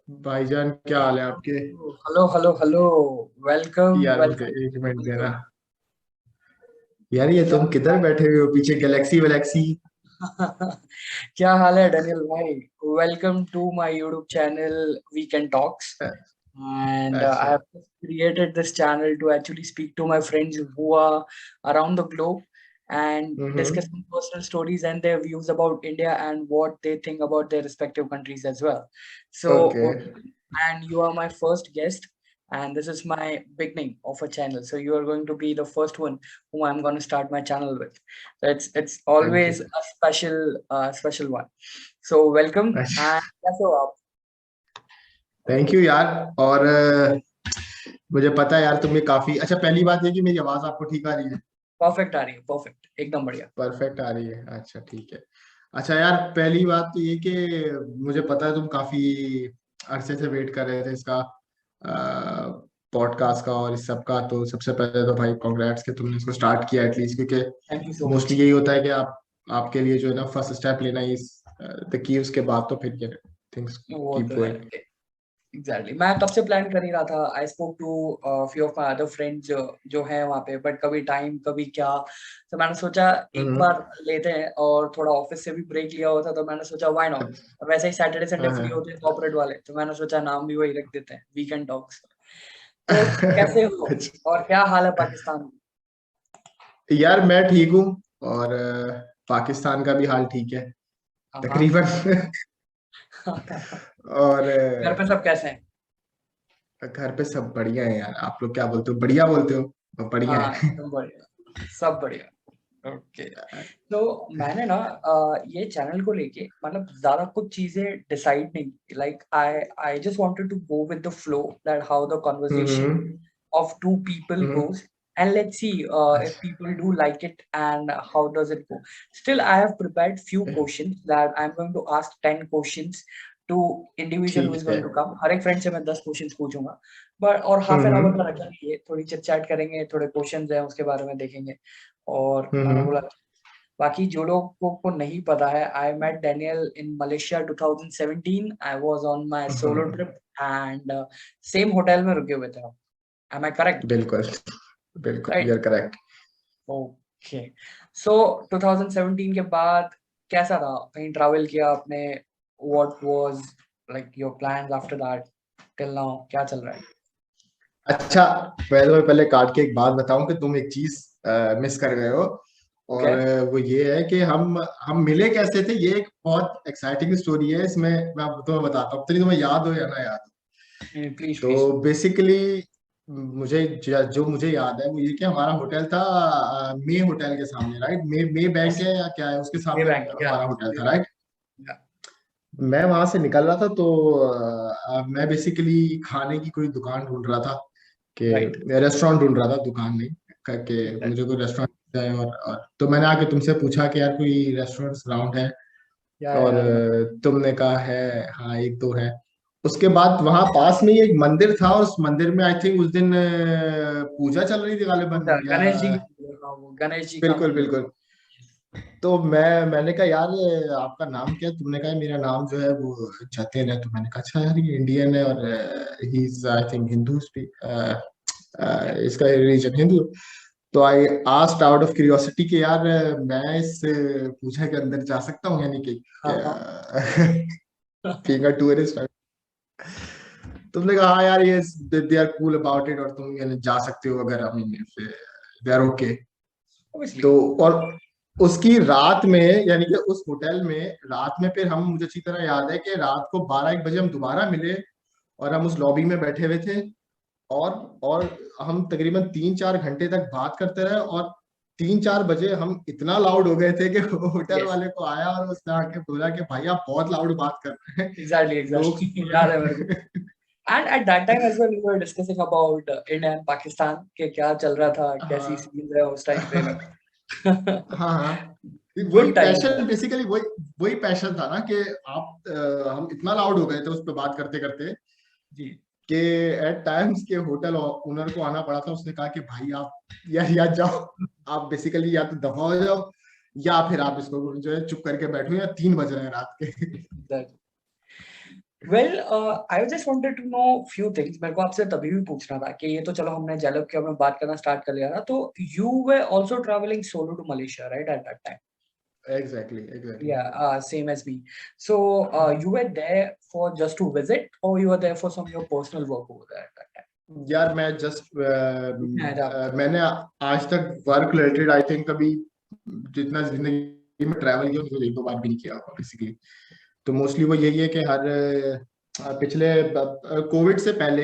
भाईजान, क्या हाल है आपके? Hello hello hello. वेलकम यार मुझे वेलकम। एक मिनट देना। यार ये क्या तुम किधर बैठे हुए हो? पीछे गैलेक्सी वैलेक्सी? क्या हाल है डैनियल भाई? Welcome to my YouTube channel weekend talks. And I अच्छा। have created this channel to actually speak to my friends who are around the globe and discuss hmm. some personal stories and their views about India and what they think about their respective countries as well. So, okay. and you are my first guest, and this is my beginning of a channel. So you are going to be the first one whom I'm going to start my channel with. So it's thank you. always a special one. So welcome अच्छा। and कैसे हो आप? Thank you यार। और मुझे पता है यार, तुम्हें काफी अच्छा। पहली बात है कि मेरी आवाज आपको ठीक आ रही है? परफेक्ट आ रही है, परफेक्ट एकदम बढ़िया। परफेक्ट आ रही है? अच्छा, ठीक है। अच्छा यार, पहली बात तो ये कि मुझे पता है तुम काफी अरसे से वेट कर रहे थे इसका, पॉडकास्ट का और इस सब का। तो सबसे पहले तो भाई कॉन्ग्रेट्स कि तुमने इसको स्टार्ट किया एटलीस्ट, क्योंकि thank you so mostly much. यही होता है कि आप आपके लिए जो है ना फर्स्ट स्टेप लेना इज द की। उसके बाद तो फिर थिंग्स वो कीप तो है। गोइंग। एग्जैक्टली मैं कब से प्लान कर ही रहा था। I spoke to few of my other friends जो है वहाँ पे, बट कभी टाइम कभी क्या। तो मैंने सोचा एक हम्म। बार लेते हैं, और थोड़ा ऑफिस से भी ब्रेक लिया हुआ था तो मैंने सोचा व्हाई नॉट। अच्छा। वैसे ही सैटरडे संडे हाँ फ्री हाँ। होते हैं कॉर्पोरेट वाले, तो मैंने सोचा नाम भी वही रख देते हैं, वीकेंड टॉक्स। तो कैसे हो अच्छा। और क्या हाल है पाकिस्तान यार मैं ठीक हूँ। और पाकिस्तान का भी हाल ठीक है में? हाँ तकरीबन। हाँ। और घर पे सब कैसे हैं? घर पे सब बढ़िया है यार। आप लोग क्या बोलते हो? बढ़िया बोलते हो? बढ़िया हाँ है। एकदम बढ़िया, सब बढ़िया। ओके। तो मैंने ना ये चैनल को लेके मतलब ज्यादा कुछ चीजें डिसाइड नहीं की। Like I I just wanted to go with the flow that how the conversation hmm. of two people hmm. goes, and let's see if अच्छा। people do like it and how does it go. Still I have prepared few questions that I'm going to ask 10 questions to individual who is ठीक है। going to come. हर एक friend से मैं 10 questions पूछूंगा, but और half an hour का हम्म। रखेंगे, थोड़ी चिट चैट करेंगे, थोड़े क्वेश्चंस हैं उसके बारे में देखेंगे। और मैंने बोला हम्म। बाकी जो लोगों को नहीं पता है, I met Daniel in Malaysia 2017। I was on my solo हाँ, ट्रिप एंड सेम होटल में रुके हुए थे हम। Am I correct? बिल्कुल। बिल्कुल, you Right. Are correct. Okay. So 2017 के बाद कैसा था? कहीं ट्रैवल किया आपने? What was like your plans after that till now? क्या चल रहा है? अच्छा, मैं तुम्हें पहले काट के एक बात बताऊं कि तुम एक चीज मिस कर गए हो। और Okay. वो ये है कि हम मिले कैसे थे। ये एक बहुत एक्साइटिंग स्टोरी है। इसमें मैं तुम्हें बताता हूँ, तो तुम्हें याद हो या ना याद Please, हो। please. तो बेसिकली मुझे जो मुझे याद है वो ये कि हमारा होटल था मे होटल के सामने, राइट? मे बैंक Yes. है या क्या है, उसके सामने Maybank. Yeah. हमारा होटल था, Maybank. राइट? Yeah. मैं वहां से निकल रहा था, तो मैं बेसिकली खाने की कोई दुकान ढूंढ रहा था, कि Right. रेस्टोरेंट ढूंढ रहा था, दुकान नहीं। करके मुझे Exactly. कोई रेस्टोरेंट है। और तो मैंने आके तुमसे पूछा कि यार कोई रेस्टोरेंट अराउंड है। Yeah. और Yeah. I remember. तुमने कहा है हाँ एक दो है। उसके बाद वहां पास में ही एक मंदिर था, और उस मंदिर में आई थिंक उस दिन पूजा चल रही थी गालिबन, अच्छा, या गणेश जी की पूजा, हाँ, वो गणेश जी का बिल्कुल मंदिर। बिल्कुल। तो मैंने कहा यार आपका नाम क्या है? तुमने कहा मेरा नाम जो है वो जतिन है। तो मैंने कहा अच्छा यार, ये इंडियन है और he is I think Hindu, इसका रिलीजन हिंदू। तो I asked out of curiosity कि यार मैं इस पूजा के अंदर जा सकता हूँ, यानी कि हाँ हाँ। Being a tourist. तुमने कहा हाँ यार, ये they are cool about it, और तुम यानी जा सकते हो अगर, I mean they are okay. Obviously. तो और उसकी रात में, यानी कि उस होटल में रात में, फिर हम, मुझे अच्छी तरह याद है कि रात को 12-1 बजे हम दोबारा मिले, और हम उस लॉबी में बैठे हुए थे। और और हम तकरीबन 3-4 घंटे तक बात करते रहे। और 3-4 बजे हम इतना लाउड हो गए थे कि होटल Yes. वाले को आया और उसने आके बोला कि भाई आप बहुत लाउड बात कर रहे हैं, Exactly. लोग Exactly. सुन याद है मेरे को। रहे And at that time as well, we were discussing about India and Pakistan के क्या चल रहा था, हैं। कैसी हाँ सीन है उस टाइम पे। हाँ हाँ। वही गुड टाइम था। पैशन, बेसिकली वही वही पैशन था ना कि आप हम इतना लाउड हो गए थे उस पर बात करते करते जी। कि एट टाइम्स के होटल ओनर को आना पड़ा था। उसने कहा कि भाई आप या जाओ, आप बेसिकली या तो दफा हो जाओ, या फिर आप इसको जो है चुप करके बैठो, या 3 बज रहे हैं रात के। Exactly. Well I just wanted to know few things. मेरे को आपसे तभी भी पूछना था कि ये तो चलो हमने जेलप के में बात करना स्टार्ट कर लिया था, तो you were also travelling solo to Malaysia right at that time? Exactly. Yeah, same as me. So you were there for just to visit, or you were there for some your personal work over there at that time? यार मैं just रुकना है आपका। मैंने आज तक work related I think कभी जितना जिंदगी में ट्रैवल किया मुझे एक दो बार भी नहीं किया होगा बेसिकली। तो मोस्टली वो यही है कि हर पिछले कोविड से पहले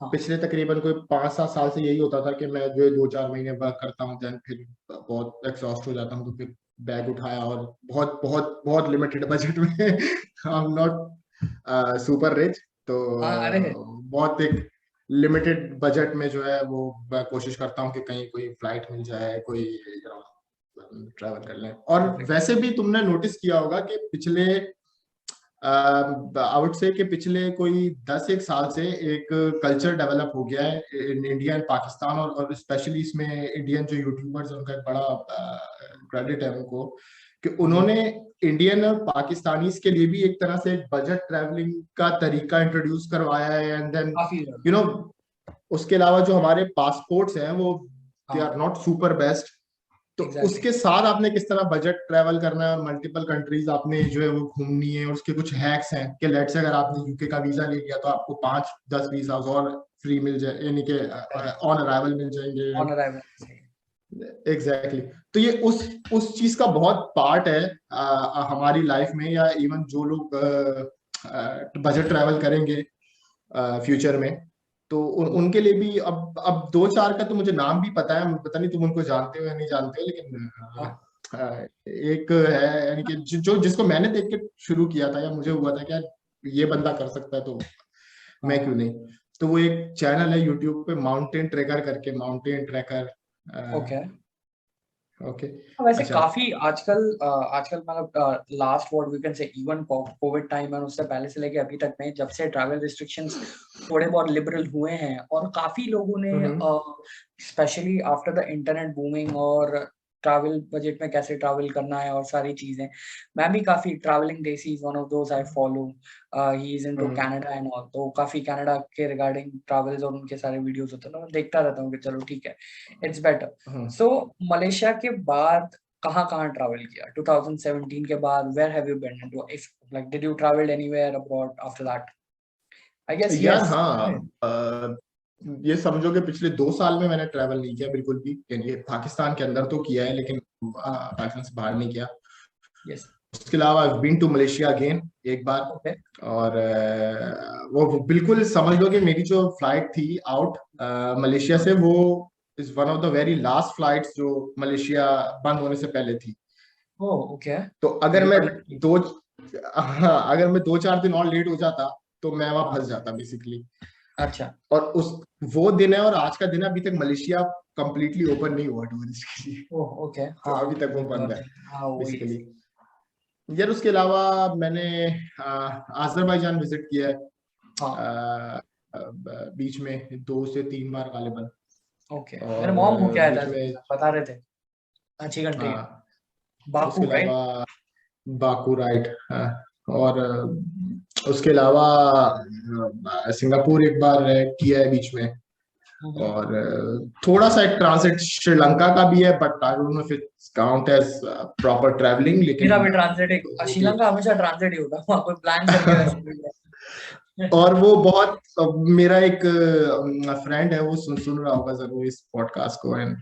हाँ। पिछले तकरीबन कोई 5-7 साल से यही होता था कि मैं जो 2-4 महीने वर्क करता हूँ, देन फिर बहुत एक्सॉस्ट हो जाता हूँ, तो फिर बैग उठाया और बहुत बहुत बहुत लिमिटेड बजट में आई एम नॉट सुपर रिच, तो हाँ, अरे बहुत एक लिमिटेड बजट में जो है वो मैं कोशिश करता हूँ कि कहीं कोई फ्लाइट मिल जाए, कोई ट्रैवल कर लें। और परफेक्ट। वैसे भी तुमने नोटिस किया होगा कि पिछले आई वुड से कि पिछले कोई 10 एक साल से एक कल्चर डेवलप हो गया है इन इंडिया एंड पाकिस्तान, और स्पेशली इसमें इंडियन जो यूट्यूबर्स हैं उनका एक बड़ा क्रेडिट है उनको कि उन्होंने इंडियन और पाकिस्तानीज के लिए भी एक तरह से एक बजट ट्रैवलिंग का तरीका इंट्रोड्यूस करवाया है। एंड देन काफी यू नो उसके अलावा जो हमारे पासपोर्ट्स हैं वो दे हाँ आर नॉट सुपर बेस्ट, तो एग्जैक्टली। उसके साथ आपने किस तरह बजट ट्रैवल करना है और मल्टीपल कंट्रीज आपने जो है वो घूमनी है, और उसके कुछ हैक्स हैं कि लेट से अगर आपने यूके का वीजा ले लिया तो आपको 5-10 वीजा और फ्री मिल जाए, यानी कि ऑन अराइवल मिल जाएंगे। On arrival. एग्जैक्टली तो ये उस चीज का बहुत पार्ट है हमारी लाइफ में, या इवन जो लोग बजट ट्रैवल करेंगे फ्यूचर में, तो उनके लिए भी अब 2-4 का तो मुझे नाम भी पता है, पता नहीं तुम उनको जानते हो या नहीं जानते हो, लेकिन हाँ एक है यानी कि जो जिसको मैंने देख के शुरू किया था या मुझे हुआ था कि यार ये बंदा कर सकता है तो मैं क्यों हाँ। नहीं। तो वो एक चैनल है यूट्यूब पे माउंटेन ट्रेकर करके, माउंटेन ट्रैकर। ओके। ओके। वैसे अच्छा। काफी आजकल आजकल मतलब last what we can say even covid time है उससे पहले से लेके अभी तक में जब से ट्रैवल रिस्ट्रिक्शंस थोड़े बहुत लिबरल हुए हैं और काफी लोगों ने हम्म। Specially after the internet booming और ट्रैवल बजट में कैसे ट्रैवल करना है और सारी चीजें, मैं भी काफी ट्रैवलिंग देसी is one of those I follow. He is into hmm. Canada and all, तो काफी कनाडा के रिगार्डिंग ट्रैवल्स और उनके सारे वीडियोस होते हैं तो मैं देखता रहता हूँ कि चलो ठीक है, it's better. Hmm. So Malaysia के बाद कहाँ कहाँ ट्रैवल किया 2017 के बाद? Where have you been into, if like did you travel anywhere abroad after that? I guess यार यस। हाँ, ये समझो कि पिछले 2 साल में मैंने ट्रैवल नहीं किया बिल्कुल भी, यानी कि पाकिस्तान के अंदर तो किया है लेकिन हाँ पाकिस्तान से बाहर नहीं किया। यस। उसके अलावा I've been to Malaysia again एक बार, ओके। और वो बिल्कुल समझ लो कि मेरी जो फ्लाइट थी आउट मलेशिया से, वो is one of the very last flights जो मलेशिया बंद होने से पहले थी। Oh okay. तो तो अगर यू मैं वर लकी। दो हाँ, अगर मैं 2-4 दिन और लेट हो जाता तो मैं वहां हाँ फंस जाता बेसिकली। अच्छा। और उस वो दिन है और आज का दिन है, अभी तक मलेशिया कंप्लीटली ओपन नहीं हुआ टूरिस्ट के लिए, ओह ओके। तो हाँ अभी तक वो ये तो बंद है है। हाँ वही। बेसिकली। यार उसके अलावा मैंने अजरबैजान विजिट किया है हाँ बीच में 2 से 3 बार गालिबन। ओके। मेरे और मॉम होके आया था बीच में अजरबैजान, बता रहे थे अच्छी कंट्री है। हाँ, उसके बाकू राइट। अलावा बाकू राइट, और उसके अलावा सिंगापुर एक बार किया है बीच में। और थोड़ा सा एक ट्रांसिट श्रीलंका का भी है, but I don't know if it's count as proper travelling, मेरा लेकिन भी ट्रांजिट एक वो भी। श्रीलंका हमेशा ट्रांजिट ही होता है, वहाँ कोई प्लान करके वैसे भी नहीं। और वो बहुत मेरा एक फ्रेंड है, वो सुन रहा होगा जरूर इस पॉडकास्ट को, एंड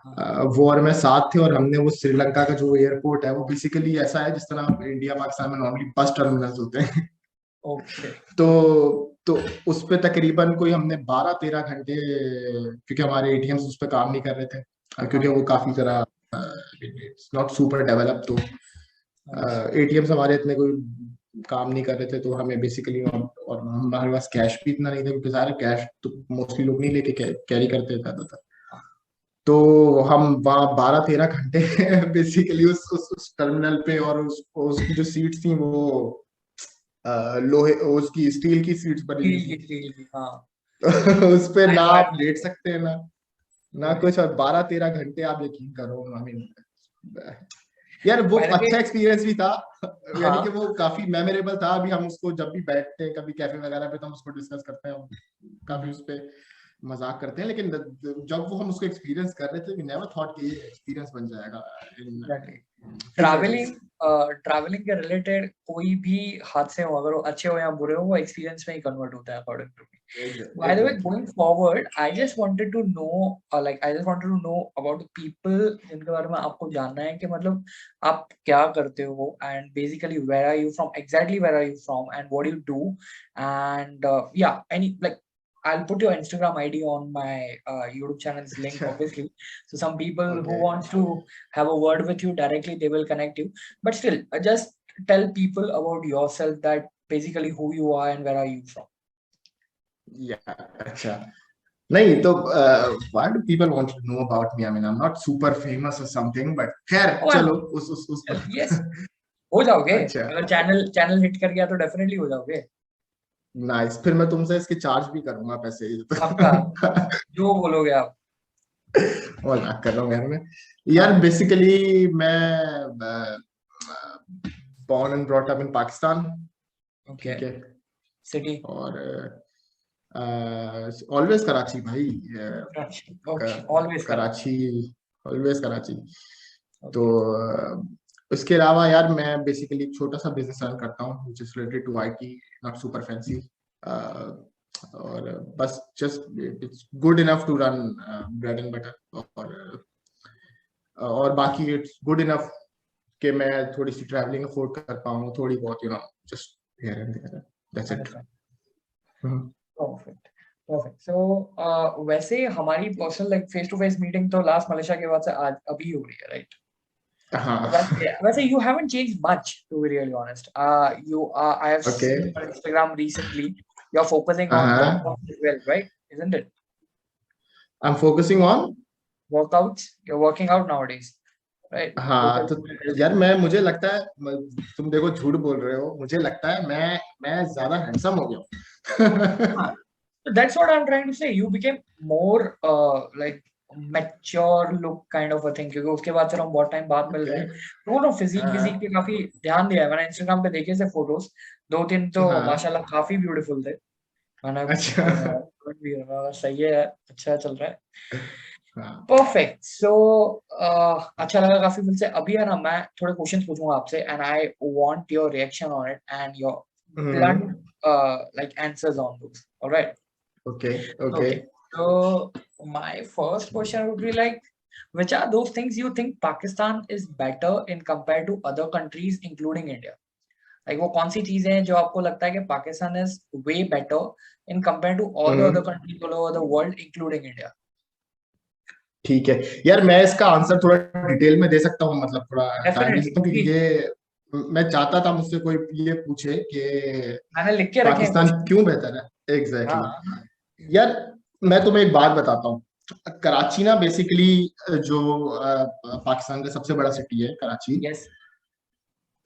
हाँ वो और मैं साथ थे, और हमने वो श्रीलंका का जो एयरपोर्ट है वो बेसिकली ऐसा है जिस तरह इंडिया पाकिस्तान में नॉर्मली बस टर्मिनल्स होते हैं। ओके। तो उस पे तकरीबन कोई हमने 12-13 घंटे, क्योंकि हमारे एटीएम्स उस पे काम नहीं कर रहे थे, क्योंकि हाँ वो काफी जरा इट्स नॉट सुपर डेवलप, तो अंडरस्टूड। एटीएम्स हमारे इतने कोई काम नहीं कर रहे थे, तो हमें बेसिकली, और हमारे पास कैश भी इतना नहीं था क्योंकि सारे कैश तो मोस्टली लोग नहीं लेके कैरी करते ज्यादातर। तो हम वहाँ 12-13 घंटे बेसिकली उस टर्मिनल पे, और उसकी जो सीट्स थी वो लोहे उसकी स्टील की सीट्स बनी हुई थी। ठीक है हाँ। उस पे आई ना नो आई आप नो। लेट सकते हैं ना ना ओके। कुछ, और 12-13 घंटे आप यकीन करो, आई मीन यार वो बाय द वे, अच्छा एक्सपीरियंस भी था, यानी कि हाँ, वो काफी मेमोरेबल था। अभी हम उसको जब भी बैठते हैं कभी कैफे वगैरह पे तो हम उसको डिस्कस करते हैं, हम काफी उस पे मजाक करते हैं, लेकिन जब वो हम उसको एक्सपीरियंस कर रहे थे वी नेवर थॉट कि ये एक्सपीरियंस बन जाएगा in exactly. Future days. Travelling, travelling के रिलेटेड कोई भी हादसे हो, अगर वो अच्छे हो या बुरे हो, वो एक्सपीरियंस में ही कन्वर्ट होता है according to me. By the way, exactly. going forward, I just wanted to know, I just wanted to know about the people जिनके बारे में आपको जानना है कि मतलब आप क्या करते हो, and basically where are you from, exactly where are you from, and what do you do, and yeah, any like I'll put your Instagram ID on my YouTube channel's link, अच्छा, obviously. So some people who okay. wants to have a word with you directly, they will connect you. But still, just tell people about yourself, that basically who you are and where are you from. या अच्छा, नहीं तो why do people want to know about me? I mean I am not super famous और something, but खैर Oh, चलो I'm उस yes, हो जाओगे। अच्छा, अगर चैनल चैनल हिट कर गया तो डेफिनेटली हो जाओगे। नाइस। फिर मैं तुमसे इसके चार्ज भी करूंगा पैसे। पक्का, जो बोलोगे आप। मजाक कर रहा हूँ यार मैं। हाँ, यार बेसिकली मैं born and brought up in Pakistan, okay. ठीक है। सिटी, और ऑलवेज कराची भाई, Karachi, okay, always Karachi, Karachi, always Karachi. तो ओके। उसके अलावा यार मैं बेसिकली एक छोटा सा बिजनेस रन करता हूँ which is related to IT, not super fancy. और बस just it's good enough to run bread and butter, और बाकी इट्स गुड इनफ कि मैं थोड़ी सी ट्रैवलिंग अफोर्ड कर पाऊँ, थोड़ी बहुत, just here and there, that's it. Understand, perfect, perfect. So वैसे हमारी personal like face to face meeting तो लास्ट मलेशिया के बाद से आज अभी हो रही है, राइट? हाँ, वैसे you haven't changed much, to be really honest. I have okay, seen your Instagram recently. You're focusing on हाँ, workouts as well, right? Isn't it? I am focusing on. Workouts. You're working out nowadays, right? हाँ तो Focusing on health. यार मैं, मुझे लगता है तुम देखो झूठ बोल रहे हो, मुझे लगता है मैं ज्यादा हैंडसम हो गया हूँ। हाँ, so that's what I'm trying to say. You became more like mature look kind of a thing, क्योंकि उसके बाद फिर हम बहुत टाइम बाद मिल ओके, रहे हैं। तो वो फिजिक हाँ, विजिक पे काफी ध्यान दिया है मैंने। इंस्टाग्राम पे देखे से फोटोज, दो तीन तो हाँ, माशाल्लाह काफी ब्यूटीफुल थे। मैंने अच्छा, comment भी करा, सही है, अच्छा चल रहा है। हाँ, परफेक्ट। सो अच्छा लगा काफी मिलसे। अभी है ना, मैं थोड़े क्वेश्चंस पूछूंगा आपसे, and I want your reaction on it and your blunt like answers on those. All right. Okay, okay. Okay. So my first question would be like, which are those things you think Pakistan is better in compared to other countries, including India? Like वो कौन सी चीजें हैं जो आपको लगता है कि Pakistan is way better in compared to all the other countries all over the world, including India? ठीक है यार, मैं इसका आंसर थोड़ा डिटेल में दे सकता हूँ, मतलब थोड़ा टाइम ले Definitely. सकता हूँ, क्योंकि Please. ये मैं चाहता था मुझसे कोई ये पूछे कि मैंने लिख के रखे हैं पाकिस्तान क्वेश्चन। क्यों बेहतर है, एग्जैक्टली हाँ। यार मैं तुम्हें एक बात बताता हूँ। कराची ना बेसिकली जो पाकिस्तान का सबसे बड़ा सिटी है कराची। Yes.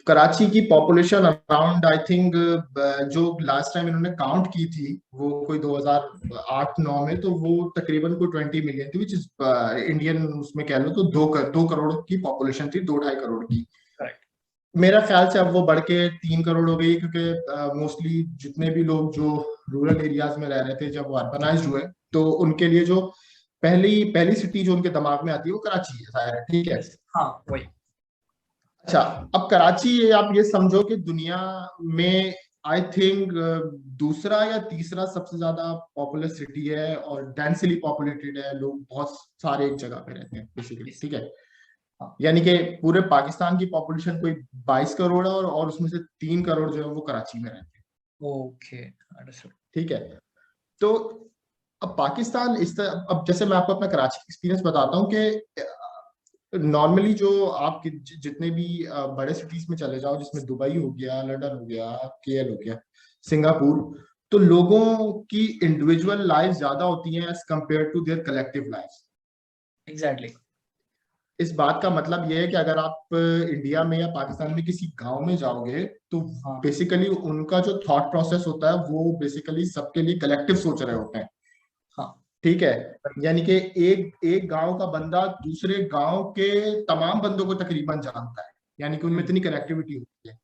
कराची की पॉपुलेशन अराउंड आई थिंक, जो लास्ट टाइम इन्होंने काउंट की थी वो कोई 2008-9 में, तो वो तकरीबन कोई 20 मिलियन थी, विच इज इंडियन उसमें कह लो तो 2 करोड़ की पॉपुलेशन थी, 2-2.5 करोड़ की। Correct. मेरा ख्याल से अब वो बढ़ के 3 करोड़ हो गई, क्योंकि मोस्टली जितने भी लोग जो रूरल एरियाज में रह रहे थे जब वो अर्बनाइज्ड हुए, तो उनके लिए जो पहली पहली सिटी जो उनके दिमाग में आती है वो कराची है, जाहिर है, ठीक है। Yes. हाँ, वही। अच्छा, अब कराची आप ये समझो कि दुनिया में आई थिंक दूसरा या तीसरा सबसे ज्यादा पॉपुलर सिटी है, और डेंसली पॉपुलेटेड है, लोग बहुत सारे एक जगह पे रहते हैं बेसिकली, Yes. ठीक है। हाँ, यानी कि पूरे पाकिस्तान की पॉपुलेशन कोई 22 करोड़ है, और उसमें से 3 करोड़ जो है वो कराची में रहते हैं, okay, understood. ठीक है। तो अब पाकिस्तान इस तरह, अब जैसे मैं आपको अपना कराची एक्सपीरियंस बताता हूँ कि नॉर्मली जो आप जितने भी बड़े सिटीज में चले जाओ, जिसमें दुबई हो गया, लंदन हो गया, केएल हो गया, सिंगापुर, तो लोगों की इंडिविजुअल लाइफ ज्यादा होती है as compare to their collective life. Exactly. इस बात का मतलब यह है कि अगर आप इंडिया में या पाकिस्तान में किसी गांव में जाओगे, तो हाँ, बेसिकली उनका जो थॉट प्रोसेस होता है वो बेसिकली सबके लिए कलेक्टिव सोच रहे होते हैं, हाँ, ठीक है। यानी कि एक एक गांव का बंदा दूसरे गांव के तमाम बंदों को तकरीबन जानता है, यानी कि उनमें इतनी कनेक्टिविटी होती है।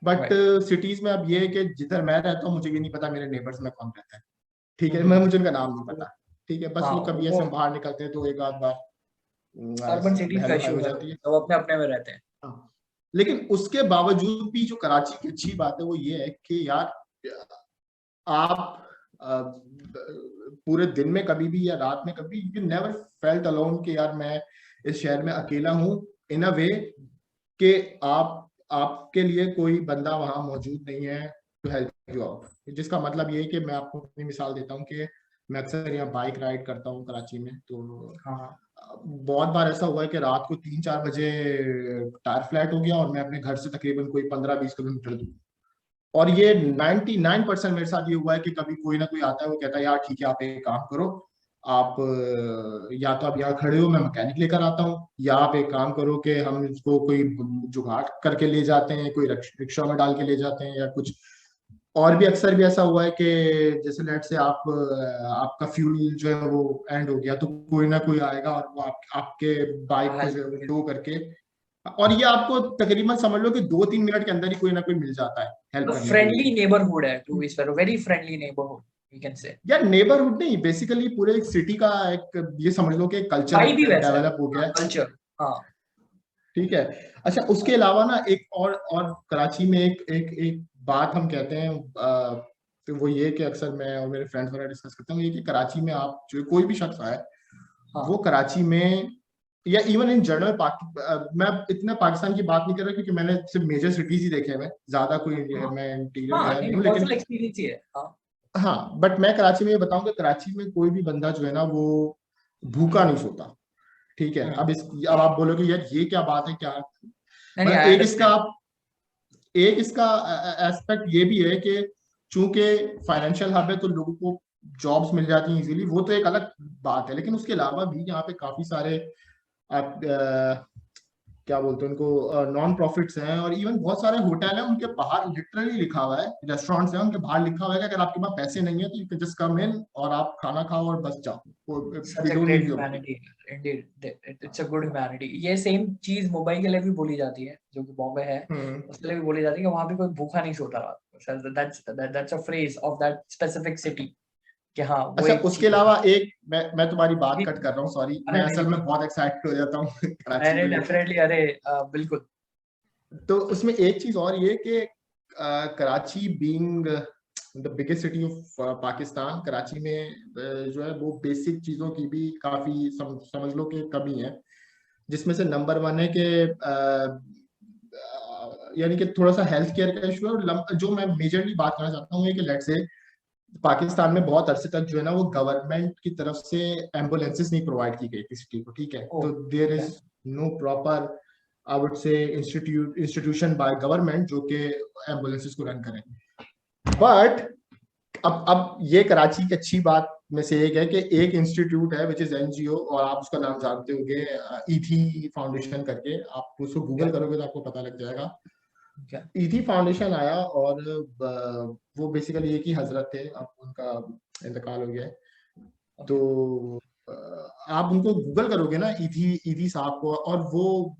बट सिटीज में अब ये है कि जिधर मैं रहता हूँ मुझे ये नहीं पता मेरे नेबर्स में कौन रहता है, ठीक है, मुझे उनका नाम नहीं पता, ठीक है, बस वो कभी ऐसे बाहर निकलते हैं तो एक आध बार अर्बन सिटीज का हेलो हाय इशू हो है, जाती है। सब अपने अपने में रहते हैं। हाँ। लेकिन उसके बावजूद भी जो कराची की अच्छी बात है वो ये है कि यार आप पूरे दिन में कभी भी या रात में कभी यू नेवर फेल्ट अलोन कि यार मैं इस शहर में अकेला हूँ, इन अ वे कि आपके लिए कोई बंदा वहां मौजूद नहीं है टू हेल्प यू आउट। जिसका मतलब ये है कि मैं आपको अपनी मिसाल देता हूँ कि मैं अक्सर यहाँ बाइक राइड करता हूँ कराची में, तो बहुत बार ऐसा हुआ है कि रात को 3-4 बजे टायर फ्लैट हो गया और मैं अपने घर से तकरीबन कोई 15-20 किलोमीटर दूर, और ये 99% मेरे साथ ये हुआ है कि कभी कोई ना कोई आता है, वो कहता है यार ठीक है आप एक काम करो, आप या तो आप यहाँ खड़े हो मैं मैकेनिक लेकर आता हूँ, या आप एक काम करो कि हम इसको कोई जुगाड़ करके ले जाते हैं, कोई रिक्शा में डाल के ले जाते हैं या कुछ। और भी अक्सर भी ऐसा हुआ है कि जैसे लेट से आपका फ्यूल जो है वो एंड हो गया तो कोई ना कोई आएगा और वो आपके बाइक को जो है वो टो करके, और ये आपको तकरीबन समझ लो कि 2-3 मिनट के अंदर ही कोई ना कोई मिल जाता है हेल्प करने के फ्रेंडली लिए। नेबरहुड है, to be fair, very friendly neighbourhood we can say. यार नेबरहुड नहीं, बेसिकली पूरे एक सिटी का एक ये समझ लो कि कल्चर भाई भी वैसा है, डेवलप हो गया है, कल्चर। हाँ ठीक है। अच्छा उसके अलावा ना एक और कराची में एक बात हम कहते हैं, तो वो ये कि अक्सर मैं और मेरे फ्रेंड्स वगैरह डिस्कस करते हैं, ये कि कराची में आप जो कोई भी शख्स आए वो कराची में या इवन इन जनरल मैं इतना पाकिस्तान की बात नहीं कर रहा क्योंकि मैंने सिर्फ मेजर सिटीज ही देखे हैं, ज्यादा कोई मैं इंटीरियर गया नहीं हूँ, लेकिन एक्सपीरियंस ही है। हाँ बट मैं कराची में ये बताऊंगा, कराची में कोई भी बंदा जो है ना वो भूखा नहीं सोता, ठीक है। अब आप बोलोगे यार ये क्या बात है, क्या नहीं, मतलब आई अंडरस्टैंड। एक इसका एस्पेक्ट ये भी है कि चूंकि फाइनेंशियल हब है तो लोगों को जॉब्स मिल जाती हैं इजीली, वो तो एक अलग बात है, लेकिन उसके अलावा भी यहाँ पे काफी सारे आप क्या बोलते हैं उनको नॉन प्रॉफिट्स हैं, और इवन बहुत सारे होटल हैं उनके बाहर लिटरली लिखा हुआ है, रेस्टोरेंट्स हैं उनके बाहर लिखा हुआ है कि अगर आपके पास पैसे नहीं है तो you can just come in और आप खाना खाओ और बस जाओ, we don't need your money. Indeed, it's a good humanity। ये सेम चीज मुंबई के लिए भी बोली जाती है, जो कि बॉम्बे है, उसके लिए भी बोली जाती है कि वहां पे कोई भूखा नहीं सोता रात को। That's a phrase of that specific city कि हाँ वो अच्छा एक उसके चीज अलावा एक मैं तुम्हारी बात कट कर रहा हूँ, सॉरी, मैं अरे असल नहीं में बहुत एक्साइटेड हो जाता हूँ कराची नहीं, को लेके। डेफिनेटली, अरे बिल्कुल। तो उसमें एक चीज और ये कि Karachi being the biggest city of Pakistan, Karachi में जो है वो बेसिक चीजों की भी काफी समझ लो कि कमी है, जिसमें से नंबर 1 है कि यानी कि थोड़ा सा हेल्थ केयर का इशू है, और जो मैं मेजरली बात करना चाहता हूँ कि लेट्स से पाकिस्तान में बहुत अरसे तक जो है ना वो गवर्नमेंट की तरफ से एम्बुलेंसेस नहीं प्रोवाइड की गई थी सिटी को, ठीक है, तो there is no proper I would say institution by government जो कि एम्बुलेंसेस को रन करें। बट अब ये कराची की अच्छी बात में से एक है कि एक इंस्टीट्यूट है विच इज एनजीओ, और आप उसका नाम जानते होंगे, ईथी फाउंडेशन करके, आप उसको गूगल करोगे तो आपको पता लग जाएगा। ईथी फाउंडेशन आया और वो बेसिकली एक ही हजरत थे, अब उनका इंतकाल हो गया है, तो आप उनको गूगल करोगे ना ईथी ईथी साहब को, और वो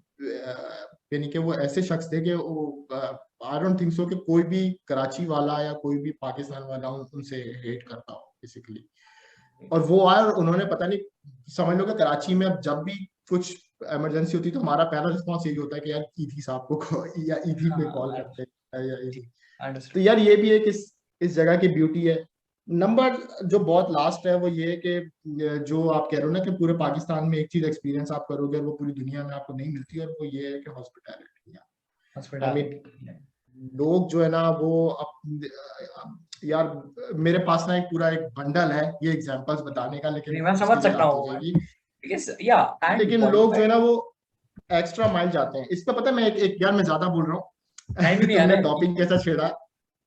यानी कि वो ऐसे शख्स थे कि वो आई डोंट थिंक सो कि कोई भी कराची वाला या कोई भी पाकिस्तान वाला उनसे हेट करता हो बेसिकली। और वो आए और उन्होंने पता नहीं, समझ लो कि कराची में अब जब भी कुछ इमरजेंसी होती है तो हमारा पहला रिस्पॉन्स यही होता है कि यार ईथी साहब को या ईथी पे कॉल करते हैं या ईथी। तो यार ये भी एक इस जगह की ब्यूटी है। नंबर जो बहुत लास्ट है वो ये है कि जो आप कह रहे हो ना कि पूरे पाकिस्तान में एक चीज एक्सपीरियंस आप करोगे और वो पूरी दुनिया में आपको नहीं मिलती, और वो ये है कि हॉस्पिटैलिटी। आई मीन लोग जो है ना वो यार मेरे पास ना एक पूरा एक बंडल है ये एग्जांपल्स बताने का, लेकिन मैं समझ सकता हूँ, लेकिन लोग जो है ना वो एक्स्ट्रा माइल जाते हैं। इस पे पता है मैं एक यार मैं ज्यादा बोल रहा हूँ तुमने टॉपिक कैसा छेड़ा।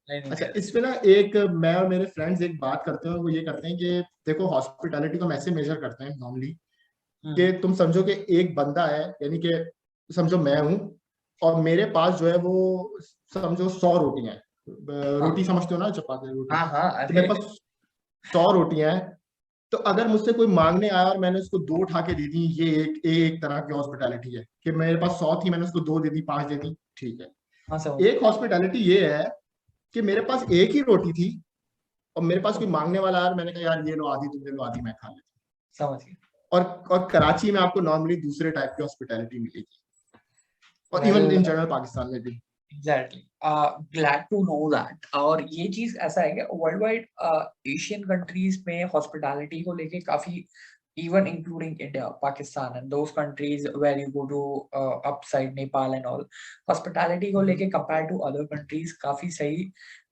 अच्छा इस पे ना एक मैं और मेरे फ्रेंड्स एक बात करते हैं, वो ये करते हैं कि देखो हॉस्पिटैलिटी को हम ऐसे मेजर करते हैं नॉर्मली कि तुम समझो कि एक बंदा है, यानी कि समझो मैं हूँ और मेरे पास जो है वो समझो 100 रोटियां हैं, रोटी समझते हो ना, चपाती रोटी, तो मेरे पास 100 रोटियां हैं, तो अगर मुझसे कोई मांगने आया और मैंने उसको 2 उठा के दे दी, ये एक तरह की हॉस्पिटैलिटी है कि मेरे पास 100 थी, मैंने उसको 2 दे दी, 5 दे दी, ठीक है। हाँ समझ एक हॉस्पिटैलिटी ये है कि मेरे पास एक ही रोटी थी और मेरे पास कोई मांगने वाला आया और मैंने कहा यार ये लो आधी, तुम ले लो आधी, मैं खा लेता समझ गया। हूँ। और कराची में आपको नॉर्मली दूसरे टाइप की हॉस्पिटैलिटी मिलेगी, और even well in general Pakistan में भी। Exactly, glad to know that. और ये चीज ऐसा है कि वर्ल्ड वाइड एशियन कंट्रीज में हॉस्पिटैलिटी को लेके काफी, even including India, Pakistan and those countries where you go to upside Nepal and all, hospitality को लेके compared to other countries काफी सही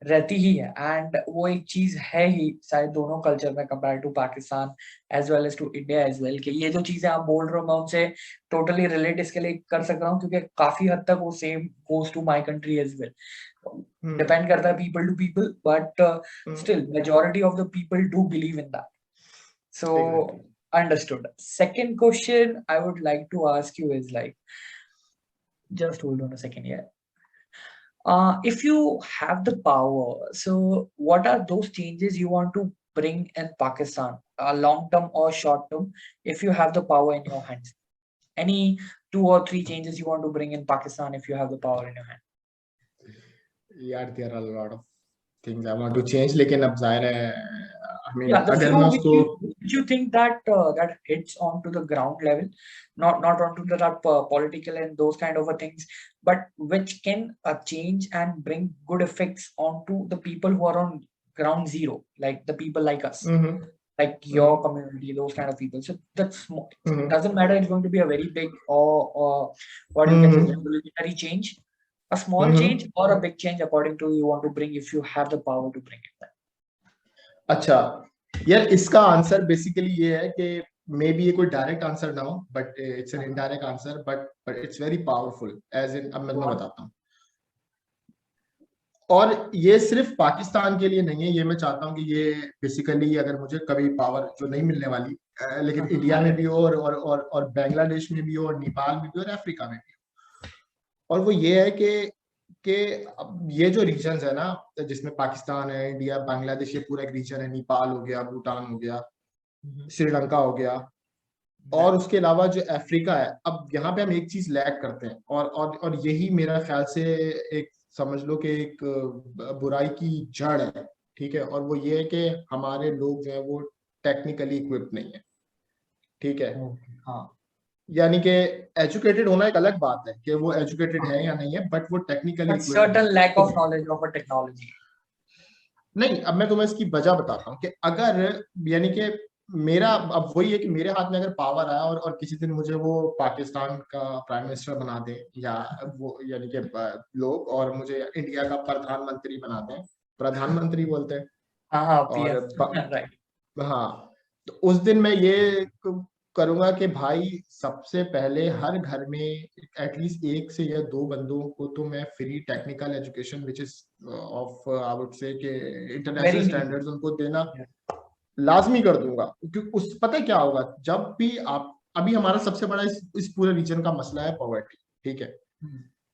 रहती ही है। and वो एक चीज है ही शायद दोनों कल्चर में compared to Pakistan as well as to India as well, कि ये जो चीजें आप बोल रहे हो मैं उनसे totally relate इसके लिए कर सक रहा हूँ क्योंकि काफी हद तक वो same goes to my country as well. Depend करता है people to people, but still majority of the people do believe in that. So Exactly. understood. Second question I would like to ask you is like, just hold on a second here. If you have the power, so what are those changes you want to bring in Pakistan, long term or short term, if you have the power in your hands? Any 2 or 3 changes you want to bring in Pakistan if you have the power in your hand? यार there are a lot of things I want to change, लेकिन अब जाहिर है I mean, Yeah, the अगर few मैं उसको which you think that that hits onto the ground level, not onto the that political and those kind of a things, but which can change and bring good effects onto the people who are on ground zero, like the people like us, like your community, those kind of people. So that's doesn't matter. It's going to be a very big or what you can say revolutionary change, a small change or a big change according to you want to bring if you have the power to bring it. अच्छा यार, इसका answer basically ये है कि may be ये कोई direct answer ना हो, but it's an indirect answer, but it's very powerful, as in अब मैं तुम्हें बताता हूँ। और ये सिर्फ पाकिस्तान के लिए नहीं है, ये मैं चाहता हूँ कि ये बेसिकली अगर मुझे कभी पावर जो नहीं मिलने वाली, लेकिन इंडिया में भी हो और बांग्लादेश में भी हो और नेपाल में भी हो और अफ्रीका में भी हो। और वो ये है कि अब ये जो रीजन है ना, जिसमें पाकिस्तान है, इंडिया, बांग्लादेश, ये पूरा एक रीजन है, नेपाल हो गया, भूटान हो गया, श्रीलंका हो गया, और उसके अलावा जो अफ्रीका है, अब यहाँ पे हम एक चीज लैक करते हैं, और यही मेरा ख्याल से एक समझ लो कि एक बुराई की जड़ है, ठीक है। और वो ये है कि हमारे लोग जो है वो टेक्निकली इक्विप्ड नहीं है, ठीक है। हाँ, यानी कि एजुकेटेड होना एक अलग बात है कि वो एजुकेटेड है या नहीं है, बट वो टेक्निकली but इक्विप्ड certain है। lack तो of knowledge of a technology. नहीं, अब मैं तुम्हें इसकी वजह बताता हूँ कि अगर, यानी कि मेरा अब वही है कि मेरे हाथ में अगर पावर आया और किसी दिन मुझे वो पाकिस्तान का प्राइम मिनिस्टर बना दे, या वो यानी कि लोग, और मुझे इंडिया का प्रधानमंत्री बना दें, प्रधानमंत्री बोलते हैं, हाँ और PM राइट। हाँ, तो उस दिन मैं ये करूंगा कि भाई सबसे पहले हर घर में एटलीस्ट 1 से या 2 बंदों को तो मैं free technical education which is of I would से कि इंटरनेशनल वेरी स्टैंडर्ड्स उनको देना लाजमी कर दूंगा। क्योंकि उस पता है क्या होगा, जब भी आप, अभी हमारा सबसे बड़ा इस पूरे रीजन का मसला है पॉवर्टी, ठीक है।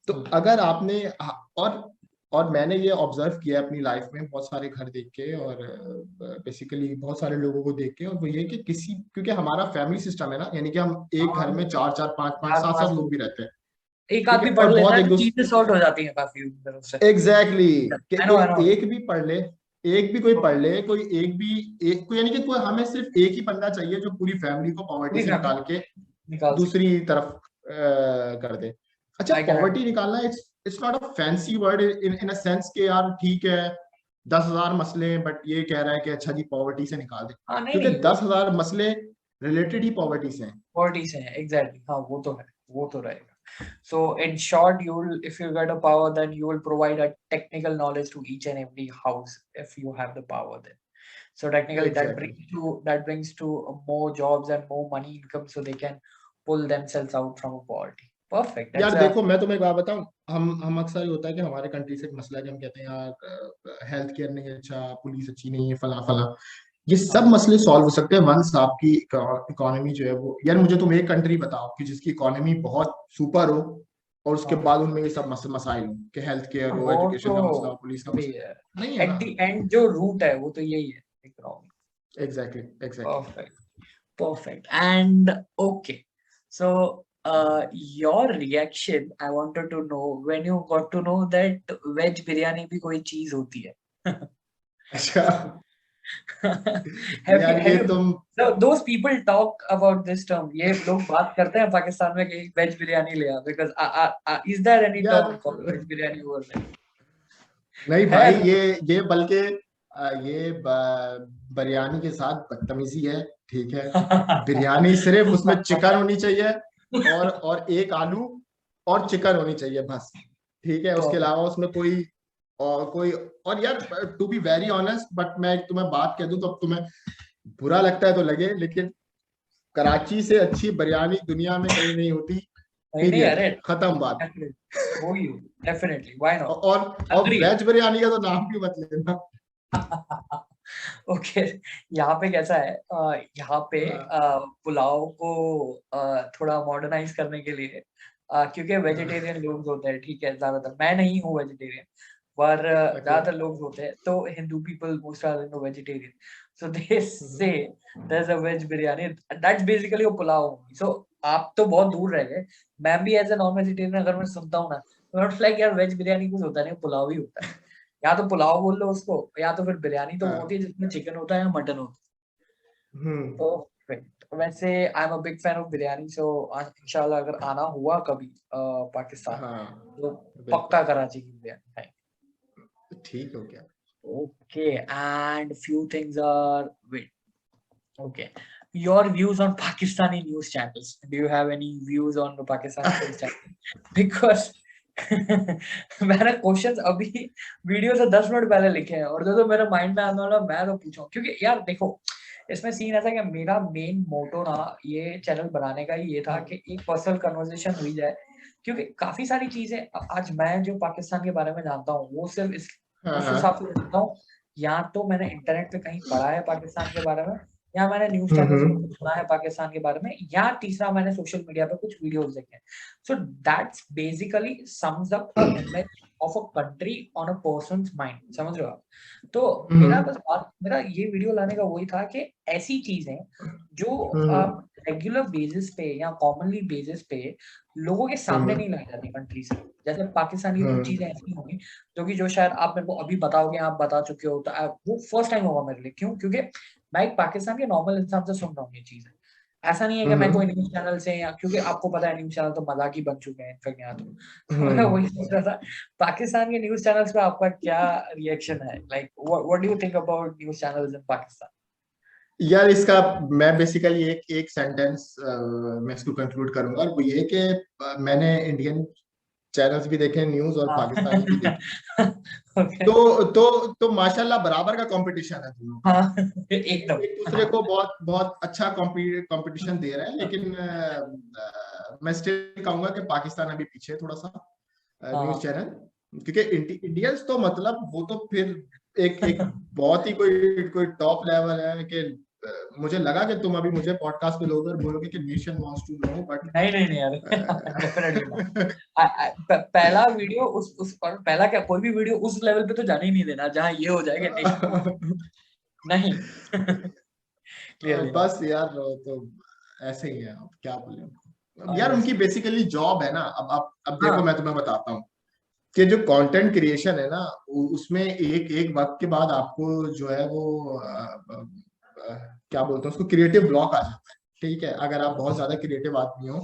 तो अगर आपने, और मैंने ये ऑब्जर्व किया अपनी लाइफ में बहुत सारे घर देख के, और बेसिकली बहुत सारे लोगों को देख के, और वो ये कि क्योंकि हमारा फैमिली सिस्टम है ना, यानी कि हम एक घर में 4-4, 5-5, 7-7 लोग भी रहते हैं, एक ठीक है। आदमी पढ़ और लेता बहुत है एक तो दूसरे, चीजें सॉर्ट हो जाती हैं काफी तरफ से। एग्जैक्टली, कि I know. एक भी पढ़ ले, एक भी कोई पढ़ ले, कोई एक भी, एक कोई, यानी कि कोई, हमें सिर्फ एक ही बंदा चाहिए जो पूरी फैमिली को पॉवर्टी से निकाल के निकाल सकते। दूसरी तरफ कर दे। अच्छा, I can पॉवर्टी निकालना, it's not a fancy word in a sense के यार ठीक है 10,000 मसले हैं, बट ये कह रहा है कि अच्छा जी पॉवर्टी से निकाल दे, हाँ नहीं क्योंकि नहीं 10,000 मसले रिलेटेड ही पॉवर्टी से हैं। 40 से है एग्जैक्टली। हाँ वो तो है, वो तो रहेगा। So in short, if you get a power, then you will provide a technical knowledge to each and every house if you have the power then. So technically exactly, that brings to more jobs and more money income, so they can pull themselves out from poverty. Perfect. यार That's a देखो मैं तुम्हें एक बात बताऊं, हम अक्सर ये होता है कि हमारे कंट्री से एक मसला है कि हम कहते हैं यार हेल्थ केयर नहीं है, अच्छा पुलिस अच्छी नहीं है, फला फला, ये सब मसले सॉल्व हो सकते हैं वंस आपकी इकोनॉमी जो है वो, यार मुझे तुम एक कंट्री बताओ कि जिसकी इकोनॉमी बहुत सुपर हो और उसके बाद उनमें ये सब मसाइल हो, कि हेल्थ केयर हो, वो एजुकेशन तो का मसला हो, पुलिस का अभी मसला, नहीं है एट ना। द एंड जो रूट है वो तो यही है economy. Exactly exactly. Perfect. Perfect. And okay. So, your reaction, I wanted to know when you got to know that veg biryani भी कोई चीज होती है. अच्छा यार Have ये you तुम, so those people talk about this term. ये लोग बात करते हैं पाकिस्तान में कि वेज बिरयानी ले आ, because is there any यार term called veg biryani over there? नहीं है भाई, तो ये बल्कि ये बिरयानी के साथ बदतमीजी है, ठीक है। बिरयानी सिर्फ उसमें चिकन होनी चाहिए, और एक आलू और चिकन होनी चाहिए बस, ठीक है। उसके Perfect. अलावा उसमें कोई और यार, to be very honest, but मैं एक तुम्हें बात कह दूं तो अब तुम्हें बुरा लगता है तो लगे, लेकिन कराची से अच्छी बिरयानी दुनिया में कहीं नहीं होती। नहीं नहीं, पीरियड, अरे खत्म बात। होगी, डेफिनेटली, व्हाई नॉट, और अग्री। वेज बिरयानी का तो नाम भी मत लेना। ओके, यहाँ पे कैसा है, यहाँ पे हाँ, पुलाव को थोड़ा मॉडर्नाइज करने के लिए, क्योंकि हाँ, वेजिटेरियन लोग होते हैं, ठीक है, ज्यादातर, मैं नहीं हूँ वेजिटेरियन, पर ओके। ज्यादातर लोग होते हैं, तो Hindu people most are no vegetarian, so they say there is a veg biryani, that's basically वो पुलाव होगी। सो आप तो बहुत दूर रह गए, मैं भी एज अ नॉन वेजिटेरियन अगर मैं सुनता हूँ ना, तो नॉट लाइक यार वेज बिरयानी कुछ होता नहीं, पुलाव ही होता है, या तो पुलाव बोल लो उसको, या तो फिर बिरयानी तो वो होती हाँ, है जिसमें चिकन होता है या मटन होता हम्म, है। तो वैसे I am a big fan of biryani, so इंशाल्लाह अगर आना हुआ कभी पाकिस्तान, हाँ, तो बिल्कुल, पक्का कराची की बिरयानी खाएंगे। ठीक हो गया। Okay, and few things are wait, okay, your views on Pakistani news channels, do you have any views on the Pakistani news channel? Because मैंने क्वेश्चंस अभी वीडियो से 10 मिनट पहले लिखे हैं, और जो मेरे माइंड में आने वाला मैं तो पूछूं, क्योंकि यार देखो, इसमें सीन ऐसा कि मेरा मेन मोटो ना ये चैनल बनाने का ही ये था कि एक पर्सनल कन्वर्सेशन हुई जाए, क्योंकि काफी सारी चीजें आज मैं जो पाकिस्तान के बारे में जानता हूँ वो सिर्फ हाँ, उस हिसाब हाँ, से जानता हूँ, या तो मैंने इंटरनेट पे कहीं पढ़ा है पाकिस्तान के बारे में, या मैंने न्यूज चैनल्स में कुछ सुना है पाकिस्तान के बारे में, या तीसरा मैंने सोशल मीडिया पे कुछ वीडियोस देखे हैं। So that's basically sums up a image of a country on a persons mind, समझ रहे हो आप? तो हम्म, मेरा ये वीडियो लाने का वही था कि ऐसी चीजें जो हम्म, रेगुलर बेसिस पे या कॉमनली बेसिस पे लोगों के सामने हम्म, नहीं लाई जाती कंट्री से, जैसे पाकिस्तान की कुछ हम्म, चीजें ऐसी होंगी जो कि जो शायद आप मेरे को अभी बताओगे, आप बता चुके हो, तो वो फर्स्ट टाइम होगा मेरे लिए, क्यों? क्योंकि मैं एक पाकिस्तान के नॉर्मल इंसान से सुन रहा हूँ ये चीजें, ऐसा नहीं है कि मैं कोई हम्म, न्यूज चैनल से, या क्योंकि आपको पता है न्यूज चैनल तो मजाक ही बन चुके हैं इनफैक्ट यहाँ तो मैं वही हम्म। सोच रहा था, पाकिस्तान के न्यूज चैनल्स पे आपका क्या रिएक्शन है, like what do you think about news channels in Pakistan? यार इसका मैं बेसिकली एक एक सेंटेंस मैं इसको कंक्लूड करूंगा, और वो ये कि मैंने इंडियन चैनल्स भी देखे, न्यूज, और हाँ पाकिस्तानी भी देखे। ओके, तो माशाल्लाह बराबर का कंपटीशन है दोनों का। हाँ एकदम, एक दूसरे को बहुत बहुत अच्छा कंपटीशन दे रहे हैं, लेकिन मैं स्टिल कहूंगा कि पाकिस्तान अभी पीछे है थोड़ा सा, न्यूज हाँ चैनल। क्योंकि इंडियंस तो मतलब वो तो फिर एक एक बहुत ही कोई कोई टॉप लेवल है कि मुझे लगा कि तुम अभी मुझे पॉडकास्ट पे लोगे और बोलोगे कि nation wants to know, but नहीं नहीं नहीं, अरे डेफिनेटली नॉट, पहला वीडियो उस और पहला क्या, कोई भी वीडियो उस लेवल पे तो जाने ही नहीं देना जहां ये हो जाएगा नेशन वार, नहीं क्लियरली नॉट। बस यार तो ऐसे ही है, अब क्या बोले उनको। अब यार उनकी अंडरस्टूड, बेसिकली जॉब है ना, अब देखो हाँ मैं तुम्हें बताता हूँ कि जो कंटेंट क्रिएशन है ना, उसमें एक एक वक्त के बाद आपको जो है वो क्या बोलते हैं उसको, क्रिएटिव ब्लॉक आ जाता है, ठीक है। अगर आप बहुत ज्यादा क्रिएटिव आदमी हो,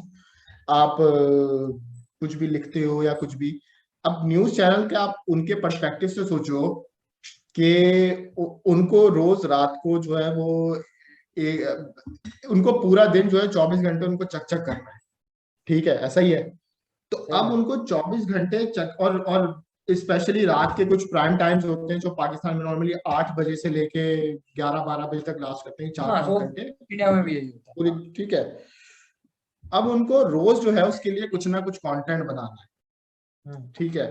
आप कुछ भी लिखते हो या कुछ भी, अब न्यूज चैनल के आप उनके पर्सपेक्टिव से सोचो कि उनको रोज रात को जो है वो उनको पूरा दिन जो है 24 घंटे उनको चक चक करना है, ठीक है, ऐसा ही है। तो सही अब बात, उनको 24 घंटे चक, और स्पेशली रात के कुछ प्राइम टाइम्स होते हैं जो पाकिस्तान में नॉर्मली 8 बजे से लेके 11-12 बजे तक लास्ट करते हैं, चार हाँ पांच तो घंटे इंडिया में भी यही होता पूरी, ठीक है। अब उनको रोज जो है उसके लिए कुछ ना कुछ कंटेंट बनाना है, है। ठीक है।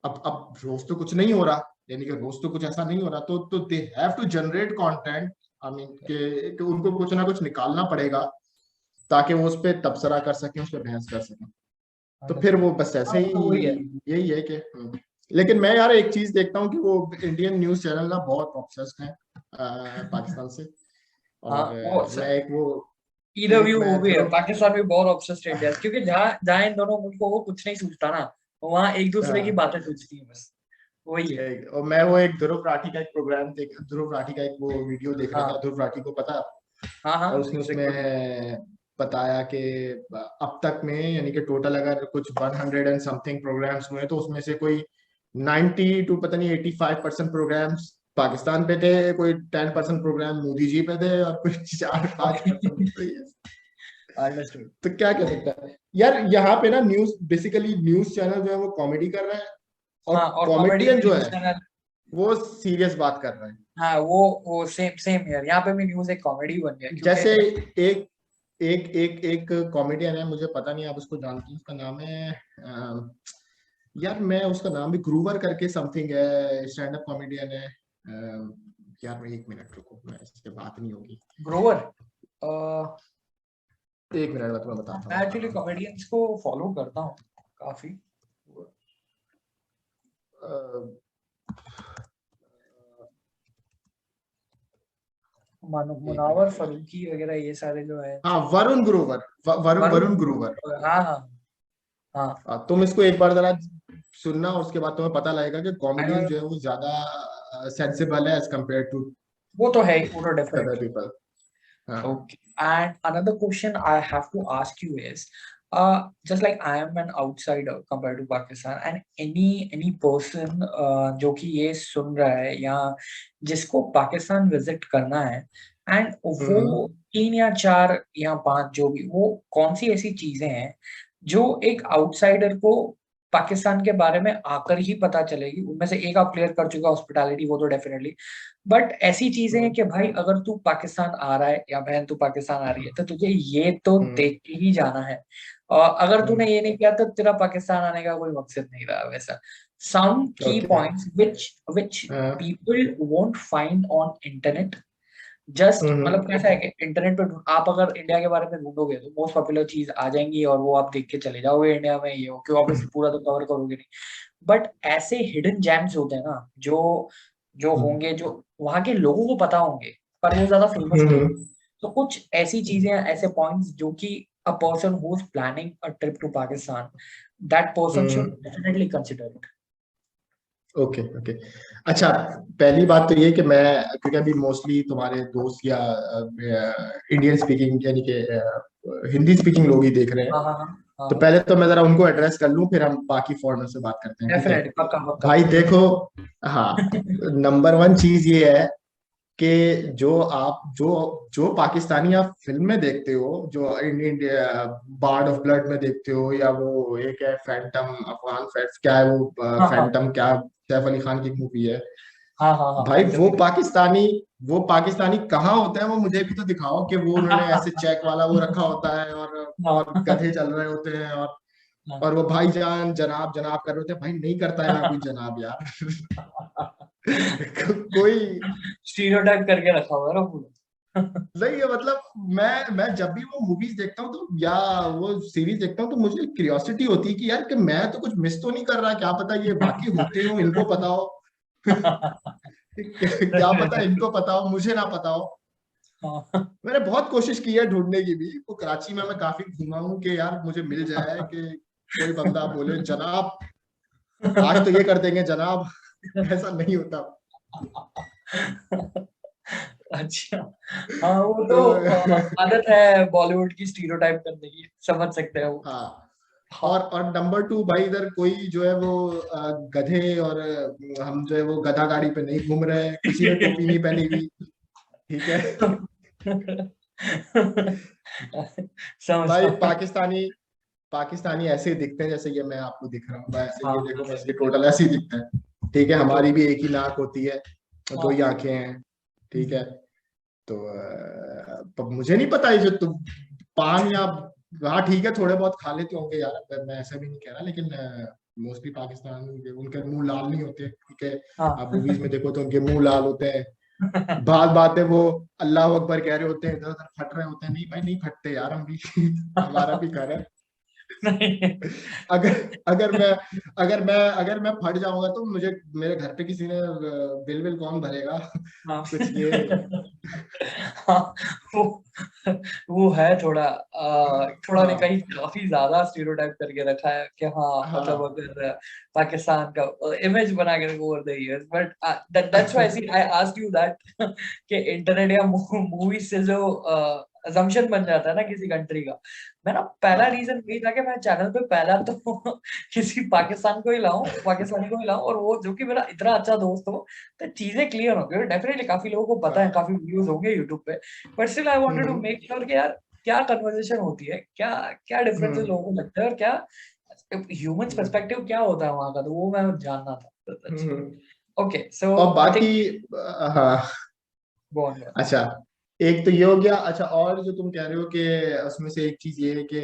अब रोज तो कुछ नहीं हो रहा, यानी कि रोज तो कुछ ऐसा नहीं हो रहा, तो they have to generate content, I mean कि उनको कुछ ना कुछ निकालना पड़ेगा ताकि वो उस पर तबसरा कर सकें, उस पर बहस कर सकें। तो फिर अंडरस्टूड, वो बस हाँ ऐसे ही, तो वही है, यही है कि लेकिन मैं यार एक चीज देखता हूँ कि वो इंडियन न्यूज चैनल ना बहुत ऑब्सेस्ड है पाकिस्तान से। हाँ, और वो मैं एक वो इधर भी एक मैं वो भी है, ध्रुव पाकिस्तान भी बहुत ऑब्सेस्ड इंडिया, क्योंकि जहाँ जहाँ इन दोनों मुल्कों को कुछ नहीं सूझता ना, वहाँ एक दूसरे की हाँ, बातें सूझती है बस, वही है। और मैं वो एक ध्रुव राठी का एक प्रोग्राम देख ध्रुव राठी का एक वो वीडियो देख रहा था। हाँ ध्रुव राठी को पता, हाँ हाँ, और उसने बिल्कुल। उसमें बताया कि अब तक में यानी कि टोटल अगर कुछ 100 एंड समथिंग प्रोग्राम्स हुए तो उसमें से कोई 90 टू पता नहीं 85% प्रोग्राम्स पाकिस्तान पे थे, कोई 10% प्रोग्राम मोदी जी पे थे, और कोई 4-5% तो ये। अंडरस्टूड। तो क्या कह सकता है यार, यहाँ पे ना न्यूज बेसिकली न्यूज चैनल जो है वो कॉमेडी कर रहा है, और हाँ, और कॉमेडी कॉमेडियन जो न्यूज है चैनल। वो सीरियस बात कर रहे हैं। हाँ, वो सेम सेम यार, यहाँ पे भी न्यूज एक कॉमेडी बन गया, क्योंकि जैसे एक एक एक एक कॉमेडियन है, मुझे पता नहीं आप उसको जानते हैं, उसका नाम है यार मैं उसका नाम भी ग्रूवर करके समथिंग है, स्टैंड अप कॉमेडियन है। यार मैं 1 मिनट रुको, मैं इससे बात नहीं होगी। ग्रोवर। 1 मिनट में तुम्हें बताता हूँ मैं उसका एक्चुअली नाम। कॉमेडियंस को फॉलो करता हूँ काफी। अ, मुनावर फरूकी वगैरह ये सारे जो है। हाँ, वरुण ग्रोवर, वरुण वरुण वरुण ग्रोवर। ग्रोवर, हाँ हाँ हाँ। तुम इसको एक बार जरा सुनना, और उसके बाद तुम्हें पता लगेगा कि I know, कॉमेडियन जो है वो ज्यादा सेंसिबल है एज कम्पेयर टू वो तो है ही, वो तो अदर डेफिनेटली। पीपल। हाँ। Okay. And another question I have to ask you is, just like I am an outsider compared to Pakistan, and any person जो कि ये सुन रहा है या जिसको पाकिस्तान विजिट करना है, एंड वो हम्म 3 या 4 या 5 जो भी, वो कौन सी ऐसी चीजें हैं जो एक आउटसाइडर को पाकिस्तान के बारे में आकर ही पता चलेगी। उनमें से एक आप क्लियर कर चुका, हॉस्पिटैलिटी, वो तो डेफिनेटली। बट ऐसी चीजें हैं हम्म कि भाई अगर तू पाकिस्तान आ रहा है या बहन तू पाकिस्तान आ रही है, तो तुझे ये तो हम्म देख के ही जाना है। और अगर तूने हम्म ये नहीं किया तो तेरा पाकिस्तान आने का कोई मकसद नहीं रहा वैसा। सम की ओके। पॉइंट्स which which हाँ। people won't find on internet। Just मतलब हम्म कैसा है कि इंटरनेट पे आप अगर इंडिया के बारे में ढूंढोगे तो मोस्ट पॉपुलर चीज आ जाएंगी, और वो आप देख के चले जाओगे इंडिया में, ये हो क्यों, ऑब्वियसली पूरा तो कवर करोगे नहीं। बट ऐसे हिडन जेम्स होते हैं ना, जो जो होंगे, जो वहां के लोगों को पता होंगे, पर वो ज्यादा फेमस नहीं होंगे। हम्म तो कुछ ऐसी चीजें, ऐसे पॉइंट्स जो कि a person who is planning a trip to Pakistan, that person should hmm definitely consider it. Okay okay. अच्छा, पहली बात तो ये कि मैं, क्योंकि अभी मोस्टली तुम्हारे दोस्त या इंडियन स्पीकिंग यानी कि हिंदी स्पीकिंग लोग ही देख रहे हैं, हाँ हाँ हाँ तो हाँ, पहले तो मैं जरा उनको एड्रेस कर लूं, फिर हम बाकी फॉरनर से बात करते हैं, ठीक है? डेफिनेटली, पक्का पक्का भाई पक्का। देखो, हाँ, नंबर वन चीज ये है कि जो आप जो जो पाकिस्तानी आप फिल्म में देखते हो, जो इंडिया बार्ड ऑफ ब्लड में देखते हो, या वो एक है फैंटम अफगान फैट्स, क्या है वो हाँ हाँ फैंटम, क्या सैफ अली खान की मूवी है। हाँ हाँ हाँ, भाई फैंटम। वो पाकिस्तानी कहाँ होते हैं, वो मुझे भी तो दिखाओ कि वो उन्होंने ऐसे चेक वाला वो रखा होता है, और हाँ गधे चल रहे होते हैं, हाँ। और वो भाईजान जनाब जनाब कर रहे होते हैं। भाई नहीं करता है यहाँ कोई जनाब यार। कोई स्टीरियोटाइप करके रखा हुआ है ना पूरा। नहीं है, मतलब मैं जब भी वो मूवीज देखता हूँ तो, या वो सीरीज देखता हूँ, तो मुझे क्यूरियोसिटी होती है कि यार कि मैं तो कुछ मिस तो नहीं कर रहा, क्या पता ये बाकी होते हो, इनको पता हो। क्या पता इनको पता हो, मुझे ना पता हो। हाँ। मैंने बहुत कोशिश की है ढूंढने की भी, वो कराची में मैं काफी घूमा हूँ कि यार मुझे मिल जाए कि कोई बंदा बोले जनाब आज तो ये कर देंगे जनाब। ऐसा नहीं होता। अच्छा। हाँ, वो तो तो आदत है बॉलीवुड की स्टीरियोटाइप करने की, समझ सकते हैं वो। हाँ, हाँ और नंबर टू भाई, इधर कोई जो है वो गधे और हम जो है वो गधा गाड़ी पे नहीं घूम रहे हैं, किसी ने टोपी नहीं पहनी हुई, ठीक है? भाई समझता हूँ। पाकिस्तानी ऐसे ही दिखते हैं जैसे ये मैं आपको दिख रहा हूँ, ऐसे हाँ, ये देखो, बस ये डेफिनेटली। टोटल ऐसे ही दिखते हैं, ठीक है? वो तो हमारी भी एक ही नाक होती है, दो ही हाँ। आंखें हैं, ठीक है? हम्म, तो मुझे नहीं पता ये जो तुम पान या, हाँ ठीक है, थोड़े बहुत खा लेते होंगे यार, मैं ऐसा भी नहीं कह रहा, लेकिन मोस्टली पाकिस्तान के उनके मुंह लाल नहीं होते, ठीक है? हाँ। आप मूवीज में देखो तो उनके मुंह लाल होते हैं, बात बात है वो अल्लाह अकबर कह रहे होते हैं, इधर उधर फट रहे होते हैं। नहीं भाई, नहीं फटते यार, हम भी हमारा भी घर है। नहीं। अगर अगर मैं फट जाऊंगा तो मुझे मेरे घर पे किसी ने बिल कौन भरेगा? हाँ। कुछ ये हाँ, वो वो है थोड़ा थोड़ा नहीं, हाँ कहीं काफी ज्यादा स्टीरियोटाइप करके रखा है कि हाँ मतलब हाँ। अगर पाकिस्तान का इमेज बना के over the years, but that's why see I asked you that कि इंटरनेट या मूवीज से जो अजम्पशन बन जाता है ना किसी कंट्री का, मेरा पहला हाँ रीजन यही था कि मैं चैनल पे पहला तो किसी पाकिस्तान को ही लाऊं, पाकिस्तानी को ही लाऊं, और वो जो कि मेरा इतना अच्छा दोस्त हो, तो चीजें क्लियर हो गई। डेफिनेटली काफी लोगों को पता है, हाँ। काफी वीडियोस होंगे यूट्यूब पे, but still I wanted to hmm make sure कि यार क्या कन्वर्सेशन होती है, क्या क्या डिफरेंसेस हम्म लोगों को लगता है, और क्या ह्यूमंस हम्म पर्सपेक्टिव क्या होता है वहां का, तो वो मैं जानना था। हम्म। ओके, सो और आई थिंक बाकी हाँ। Go on. अच्छा, एक तो ये हो गया। अच्छा, और जो तुम कह रहे हो कि उसमें से एक चीज ये है कि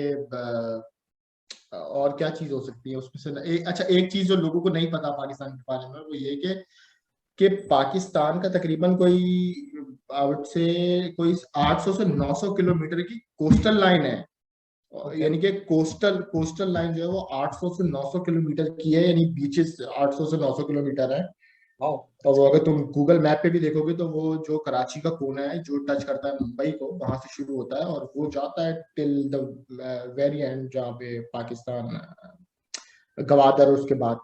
और क्या चीज हो सकती है उसमें से एक, अच्छा एक चीज जो लोगों को नहीं पता पाकिस्तान के बारे में वो ये कि पाकिस्तान का तकरीबन कोई आउट से कोई 800 से 900 किलोमीटर की कोस्टल लाइन है। ओके, यानी कि कोस्टल कोस्टल लाइन जो है वो 800 से 900 किलोमीटर की है, यानी बीचेस 800 से 900 किलोमीटर है। वाओ, और दैट्स वो ग्रेट। अगर तुम गूगल मैप पे भी देखोगे तो वो जो कराची का कोना है जो टच करता है मुंबई को, वहां से शुरू होता है और वो जाता है टिल द वेरी एंड, जहाँ पे पाकिस्तान गवादर और उसके बाद।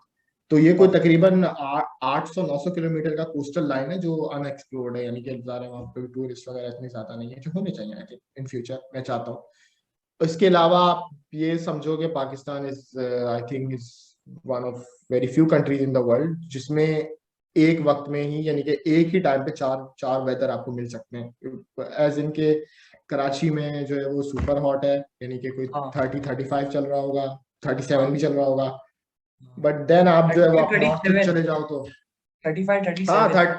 तो ये कोई वाओ, तकरीबन 800 900 किलोमीटर का कोस्टल लाइन है जो अनएक्सप्लोर्ड है, यानी कि ज़्यादा वहाँ पे टूरिस्ट वगैरह इतने ज्यादा नहीं है, जो होने चाहिए आई थिंक इन फ्यूचर, मैं चाहता हूँ। इसके अलावा आप ये समझो कि Pakistan is I think is one of very few countries in the world जिसमें एक वक्त में ही, यानी कि एक ही टाइम पे चार चार वेदर आपको मिल सकते हैं। एज इनके कराची में जो है वो सुपर हॉट है, यानी कि कोई हाँ 30 35 चल रहा होगा, 37 भी हाँ चल रहा होगा। बट देन आप जो है वो 35 आप नॉर्थ की 37, चले जाओ तो 35 हाँ 37,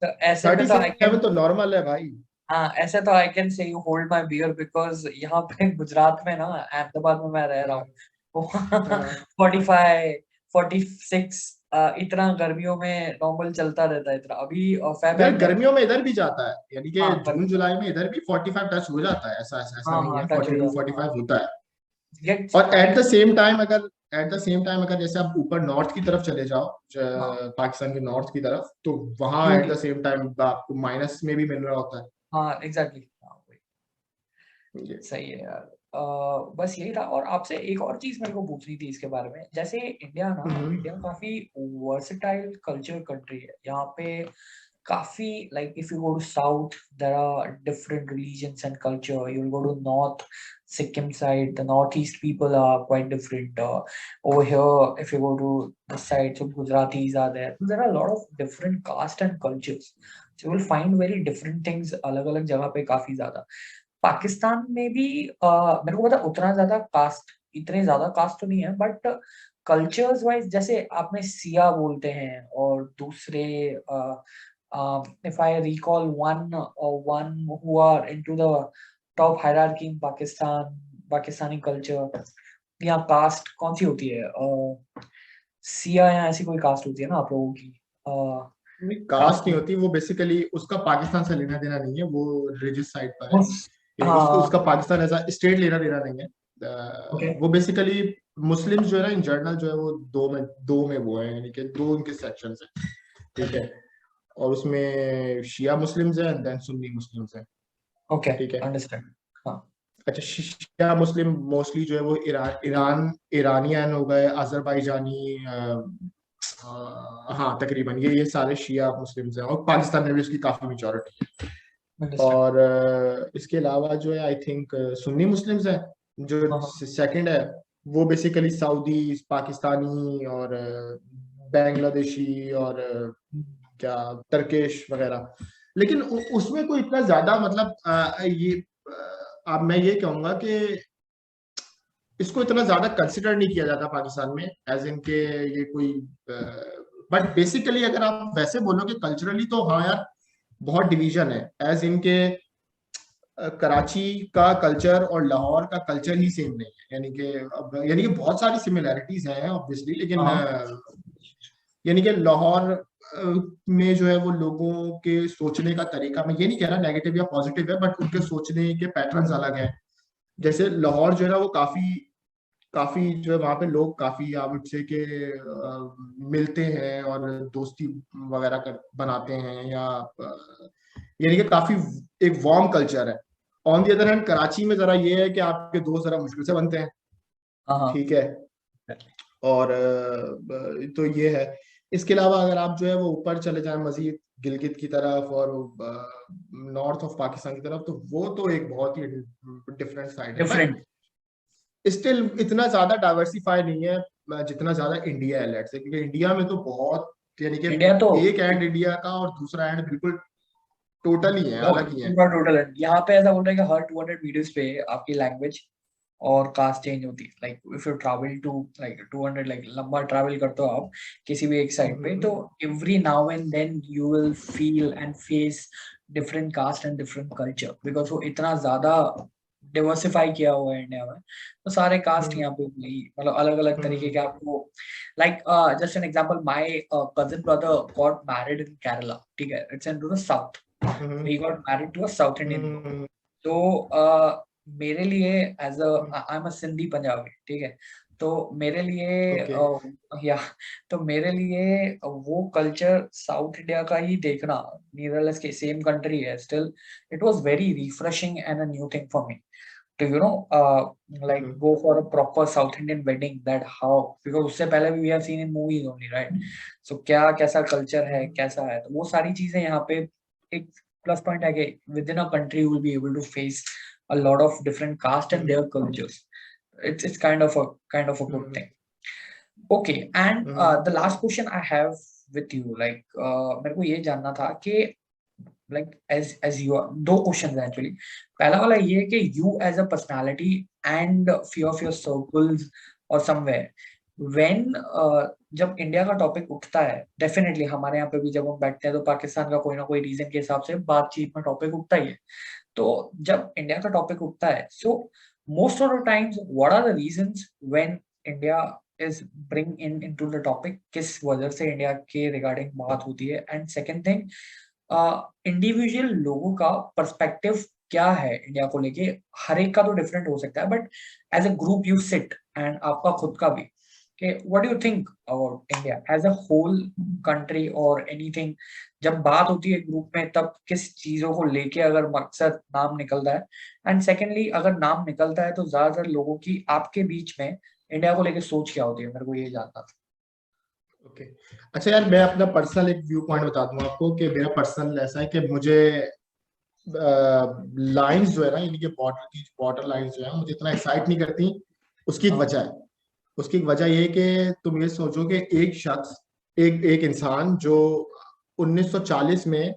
तो ऐसे पे थर्टी तो आई सेवन कैन, तो नॉर्मल है भाई। हाँ ऐसे तो I can say you hold my beer, because यहाँ पे गुजरात में ना, अहमदाबाद में मैं रह रहा हाँ हूँ, वो हाँ 45 46 इतना गर्मियों में नॉर्मल चलता रहता है इतना। अभी फेब यार एंड में, गर्मियों में इधर भी जाता है, यानी कि हाँ जून गर्मी, जुलाई में इधर भी 45 टच हो जाता है, ऐसा ऐसा ऐसा हाँ नहीं हाँ है, टच हो 42 जाता है, 45 हाँ। होता है। गेट और आई, एट द सेम टाइम अगर जैसे आप ऊपर नॉर्थ की तरफ चले जाओ, हाँ पाकिस्तान के नॉर्थ की तरफ, तो वहां eight UT, the same time आपको माइनस में भी मिल रहा होता हाँ एग्जैक्टली, हाँ वही। है ये। सही है यार। बस यही था, और आपसे एक और चीज मेरे को पूछनी थी इसके बारे में। जैसे इंडिया ना, हम्म इंडिया काफी वर्सेटाइल कल्चर कंट्री है यहाँ पे, काफी like if you go to south there are different religions and culture, you will go to north Sikkim side, the northeast people are quite different. Over here, if you go to the side, so Gujaratis are there. So there are a lot of different caste and cultures. So you will find very different things अलग-अलग जगह पे काफी ज्यादा। पाकिस्तान में भी मेरे को पता है उतना ज्यादा कास्ट, इतने ज्यादा कास्ट तो नहीं है, बट कल्चर्स वाइज जैसे आपने सिया बोलते हैं, और दूसरे if I recall one who are into the top hierarchy in Pakistan, Pakistani culture, या कास्ट कौन सी होती है, सिया या ऐसी कोई कास्ट होती है ना आप लोगों की, कास्ट कास्ट नहीं होती वो, बेसिकली उसका पाकिस्तान से लेना देना नहीं है, वो रिलीजियस साइड पर है। ये हाँ उसका पाकिस्तान ऐसा स्टेट लेना देना नहीं है। ओके, वो बेसिकली मुस्लिम्स जो है ना इन जनरल जो है वो दो में वो है, यानी कि दो उनके सेक्शंस हैं, ठीक है। और उसमें शिया मुस्लिम्स हैं एंड देन सुन्नी मुस्लिम्स हैं, ओके ठीक है। अंडरस्टैंड, हाँ अच्छा, शिया मुस्लिम मोस्टली जो है वो ईरानियन हो गए, अजरबैजानी, हाँ तकरीबन ये सारे शिया मुस्लिम्स हैं, और पाकिस्तान में भी उसकी काफी मेजोरिटी है। अंडरस्टैंड, और इसके अलावा जो है आई थिंक सुन्नी मुस्लिम्स हैं। जो हाँ हाँ सेकंड है वो बेसिकली सऊदी, पाकिस्तानी और बांग्लादेशी और क्या टर्किश वगैरह। लेकिन उसमें कोई इतना ज्यादा मतलब अब मैं ये कहूंगा कि इसको इतना ज्यादा कंसिडर नहीं किया जाता पाकिस्तान में, एज इन के ये कोई। बट बेसिकली अगर आप वैसे बोलोगे कल्चरली तो हाँ यार, बहुत डिवीजन है, एज इन के कराची का कल्चर और लाहौर का कल्चर ही सेम नहीं है, यानी कि यानी कि बहुत सारी सिमिलैरिटीज हैं ऑब्वियसली, लेकिन हाँ यानी कि लाहौर में जो है वो लोगों के सोचने का तरीका, मैं ये नहीं कह रहा नेगेटिव या पॉजिटिव है, बट उनके सोचने के पैटर्न्स अलग हैं। जैसे लाहौर जो है ना वो काफी काफी जो है वहाँ पे लोग काफी आई वुड से के मिलते हैं और दोस्ती वगैरह कर बनाते हैं, या यानी कि काफी एक वार्म कल्चर है। On the other hand Karachi में जरा ये है कि आपके दोस्त जरा मुश्किल से बनते हैं, हाँ ठीक है। और तो ये है। इसके अलावा अगर आप जो है वो ऊपर चले जाएं मजीद गिलगित की तरफ और नॉर्थ ऑफ पाकिस्तान की तरफ, तो वो तो एक बहुत ही डिफरेंट साइड है, बट डिफरेंट। स्टिल इतना ज्यादा डाइवर्सिफाई नहीं है जितना ज्यादा इंडिया है, लेट्स से, क्योंकि इंडिया में तो बहुत, यानी कि इंडिया तो एक एंड इंडिया का और दूसरा एंड बिल्कुल टोटल ही है, अलग ही है। पूरा टोटल है। यहाँ पे ऐसा बोल रहे हैं कि हर 200 वीडियोस पे आपकी लैंग्वेज और कास्ट चेंज होती है। Like if you travel to like 200, like लंबा ट्रैवल करते हो आप किसी भी एक साइड पे, तो every now and then you will feel and face different caste and different culture, because वो इतना ज्यादा डिवर्सिफाई किया हुआ है इंडिया में। तो सारे कास्ट यहाँ पे नहीं, मतलब अलग अलग तरीके के आपको, like just an example, my cousin brother got married in Kerala, ठीक है, it's in to the south. He got married to a South Indian girl. तो मेरे लिए as I am a Sindhi Punjabi, ठीक है, तो मेरे लिए ओके। या तो मेरे लिए वो कल्चर साउथ इंडिया का ही देखना, नीदरलैंड्स के सेम कंट्री है still, it was very refreshing and a new thing for me to like go for a proper South Indian wedding, that how, because उससे पहले भी we have seen in movies only, right? So क्या कैसा culture है, कैसा है, तो वो सारी चीजें यहाँ पे एक प्लस पॉइंट है कि within a country you will be able to face a lot of different caste and their cultures. It's kind of a good thing. Okay, and the last question I have with you, like मेरे को ये जानना था कि like as you are, दो question है actually. पहला वाला ये है कि you as a personality and few of your circles or somewhere when जब इंडिया का टॉपिक उठता है, डेफिनेटली हमारे यहाँ पे भी जब हम बैठते हैं तो पाकिस्तान का कोई ना कोई रीजन के हिसाब से बातचीत में टॉपिक उठता ही है। तो जब इंडिया का टॉपिक उठता है, so most of the times what are the reasons when India is bring in into the topic, किस वजह से इंडिया के रिगार्डिंग बात होती है, एंड सेकंड थिंग इंडिविजुअल लोगों का पर्सपेक्टिव क्या है इंडिया को लेके। हर एक का तो डिफरेंट हो सकता है, but as a group you sit and आपका खुद का भी, कि what do you think about India as a whole country और एनीथिंग। जब बात होती है ग्रुप में तब किस चीजों को लेके अगर मकसद नाम निकलता है, एंड सेकेंडली अगर नाम निकलता है तो ज्यादातर लोगों की आपके बीच में इंडिया को लेके सोच क्या होती है, मेरे को ये जानना था। ओके। अच्छा यार, मैं अपना पर्सनल एक व्यू पॉइंट बता दूं आपको कि मेरा पर्सनल ऐसा है कि मुझे लाइंस जो है ना, यानी कि बॉर्डर लाइंस जो है मुझे इतना एक्साइट नहीं करती। उसकी एक वजह है। उसकी एक वजह ये है कि तुम ये सोचो कि एक शख्स, एक एक इंसान जो 1940 में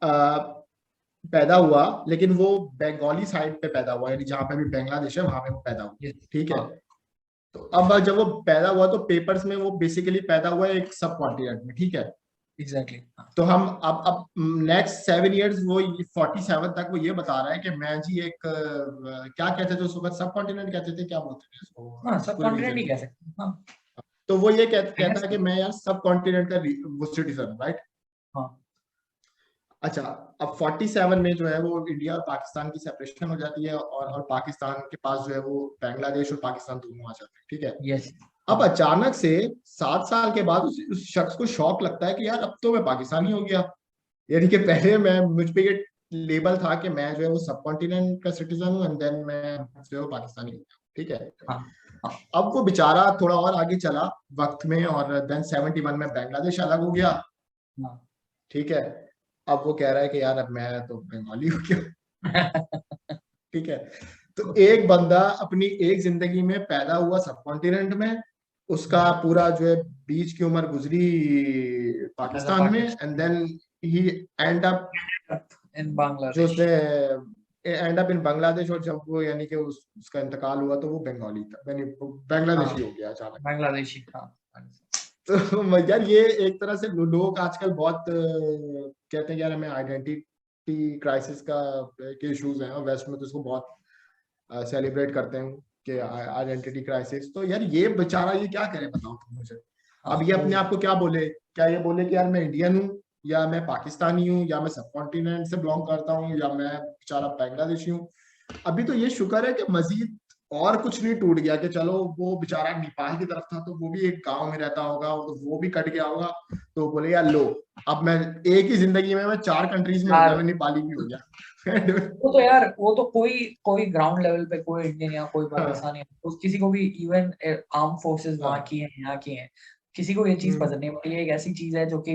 पैदा हुआ, लेकिन वो बंगाली साइड पे पैदा हुआ, यानी जहाँ पे भी बांग्लादेश है वहां पे वो पैदा हुआ, ठीक है। तो अब जब वो पैदा हुआ तो पेपर्स में वो बेसिकली पैदा हुआ एक सब कॉन्टिनेंट में, ठीक है। एग्जैक्टली। तो हम अब नेक्स्ट 7 इयर्स वो 47 तक वो ये बता रहा है कि मैं जी एक क्या कहते थे उस वक्त, सब कॉन्टिनेंट कहते थे, क्या बोलते थे हाँ, उसको, सब पूरे कॉन्टिनेंट रीजन ही को। कह सकते हैं। हाँ, तो वो ये कहता है कि मैं यार सब कॉन्टिनेंट का वो सिटीजन हूँ, राइट। हाँ, अच्छा, अब 47 में जो है वो इंडिया और पाकिस्तान की सेपरेशन हो जाती है, और पाकिस्तान के पास जो है वो बांग्लादेश और पाकिस्तान दोनों आ जाते हैं, ठीक है। यस। अब अचानक से 7 साल के बाद उस शख्स को शौक लगता है कि यार अब तो मैं पाकिस्तानी हो गया। यानी कि पहले मैं, मुझ पे ये लेबल था कि मैं जो है वो सब कॉन्टिनेंट का सिटीजन हूँ, एंड देन मैं जो है वो पाकिस्तानी हो गया, ठीक है। हाँ, हाँ, अब वो बेचारा थोड़ा और आगे चला वक्त में, और देन 71 में बांग्लादेश अलग हो गया, हाँ। ठीक है। अब वो कह रहा है कि यार अब मैं तो बंगाली हो गया, ठीक है। तो एक बंदा अपनी एक जिंदगी में पैदा हुआ सब कॉन्टिनेंट में, उसका पूरा जो है बीच की उम्र गुजरी As a पाकिस्तान में, and Pakistan then he end up, in जो उसने Bangladesh. End up in Bangladesh, और जब वो यानी कि उसका इंतकाल हुआ तो वो बंगाली था, यानी बांग्लादेशी हाँ, हो गया अचानक। बांग्लादेशी। हाँ, तो यार ये एक तरह से लोग आजकल बहुत कहते हैं यार हमें आइडेंटिटी क्राइसिस का के इश्यूज हैं, और वेस्ट में तो इसको बहुत सेलिब्रेट करते हैं कि आइडेंटिटी क्राइसिस। तो यार ये बेचारा ये क्या करे, बताओ तुम मुझे। हाँ, अब ये वो अपने आप को क्या बोले, क्या ये बोले कि यार मैं इंडियन हूँ, या मैं पाकिस्तानी हूँ, या मैं सब कॉन्टिनेंट से बिलोंग करता हूँ, या मैं बेचारा बांग्लादेशी हूँ। अभी तो ये शुक्र है कि मजीद और कुछ नहीं टूट गया कि चलो वो बेचारा नेपाल की तरफ था तो वो भी एक गांव में रहता होगा तो वो भी कट गया होगा, तो बोले यार लो, अब मैं एक ही जिंदगी में मैं 4 कंट्रीज में हो गया, यार मैं नेपाली भी हो गया। वो तो यार, वो तो कोई कोई ग्राउंड लेवल पे कोई इंडियन या कोई हाँ पाकिस्तानी उस किसी को भी, इवन आर्म फोर्सेस वहाँ हाँ। की हैं यहाँ की हैं, किसी को ये चीज हम्म पसंद नहीं है। ये एक ऐसी चीज है जो कि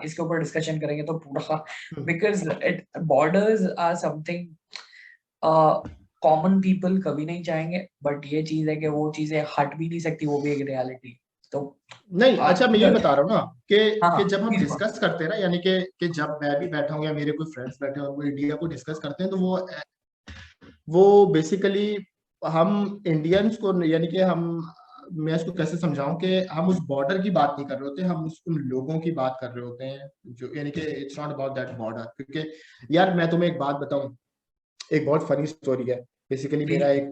इसके ऊपर डिस्कशन करेंगे तो पूरा, हम्म। Because it borders are something common people कभी नहीं चाहेंगे, बट ये चीज है कि वो चीजें हट भी नहीं सकती, वो भी एक रियलिटी। तो नहीं अच्छा, मैं यही हाँ बता रहा हूँ ना कि हाँ जब हम प्लीज गो। डिस्कस करते हैं ना, यानी कि जब मैं भी बैठा हूँ या मेरे कोई फ्रेंड्स बैठे हैं और वो इंडिया को डिस्कस करते हैं, तो वो बेसिकली हम इंडियंस को, यानी कि हम, मैं इसको कैसे समझाऊं कि हम उस बॉर्डर की बात नहीं कर रहे होते, हम उन लोगों की बात कर रहे होते हैं, जो यानी कि it's not about that border. क्योंकि यार मैं तुम्हें एक बात बताऊं, एक बहुत फनी स्टोरी है। Basically please. मेरा एक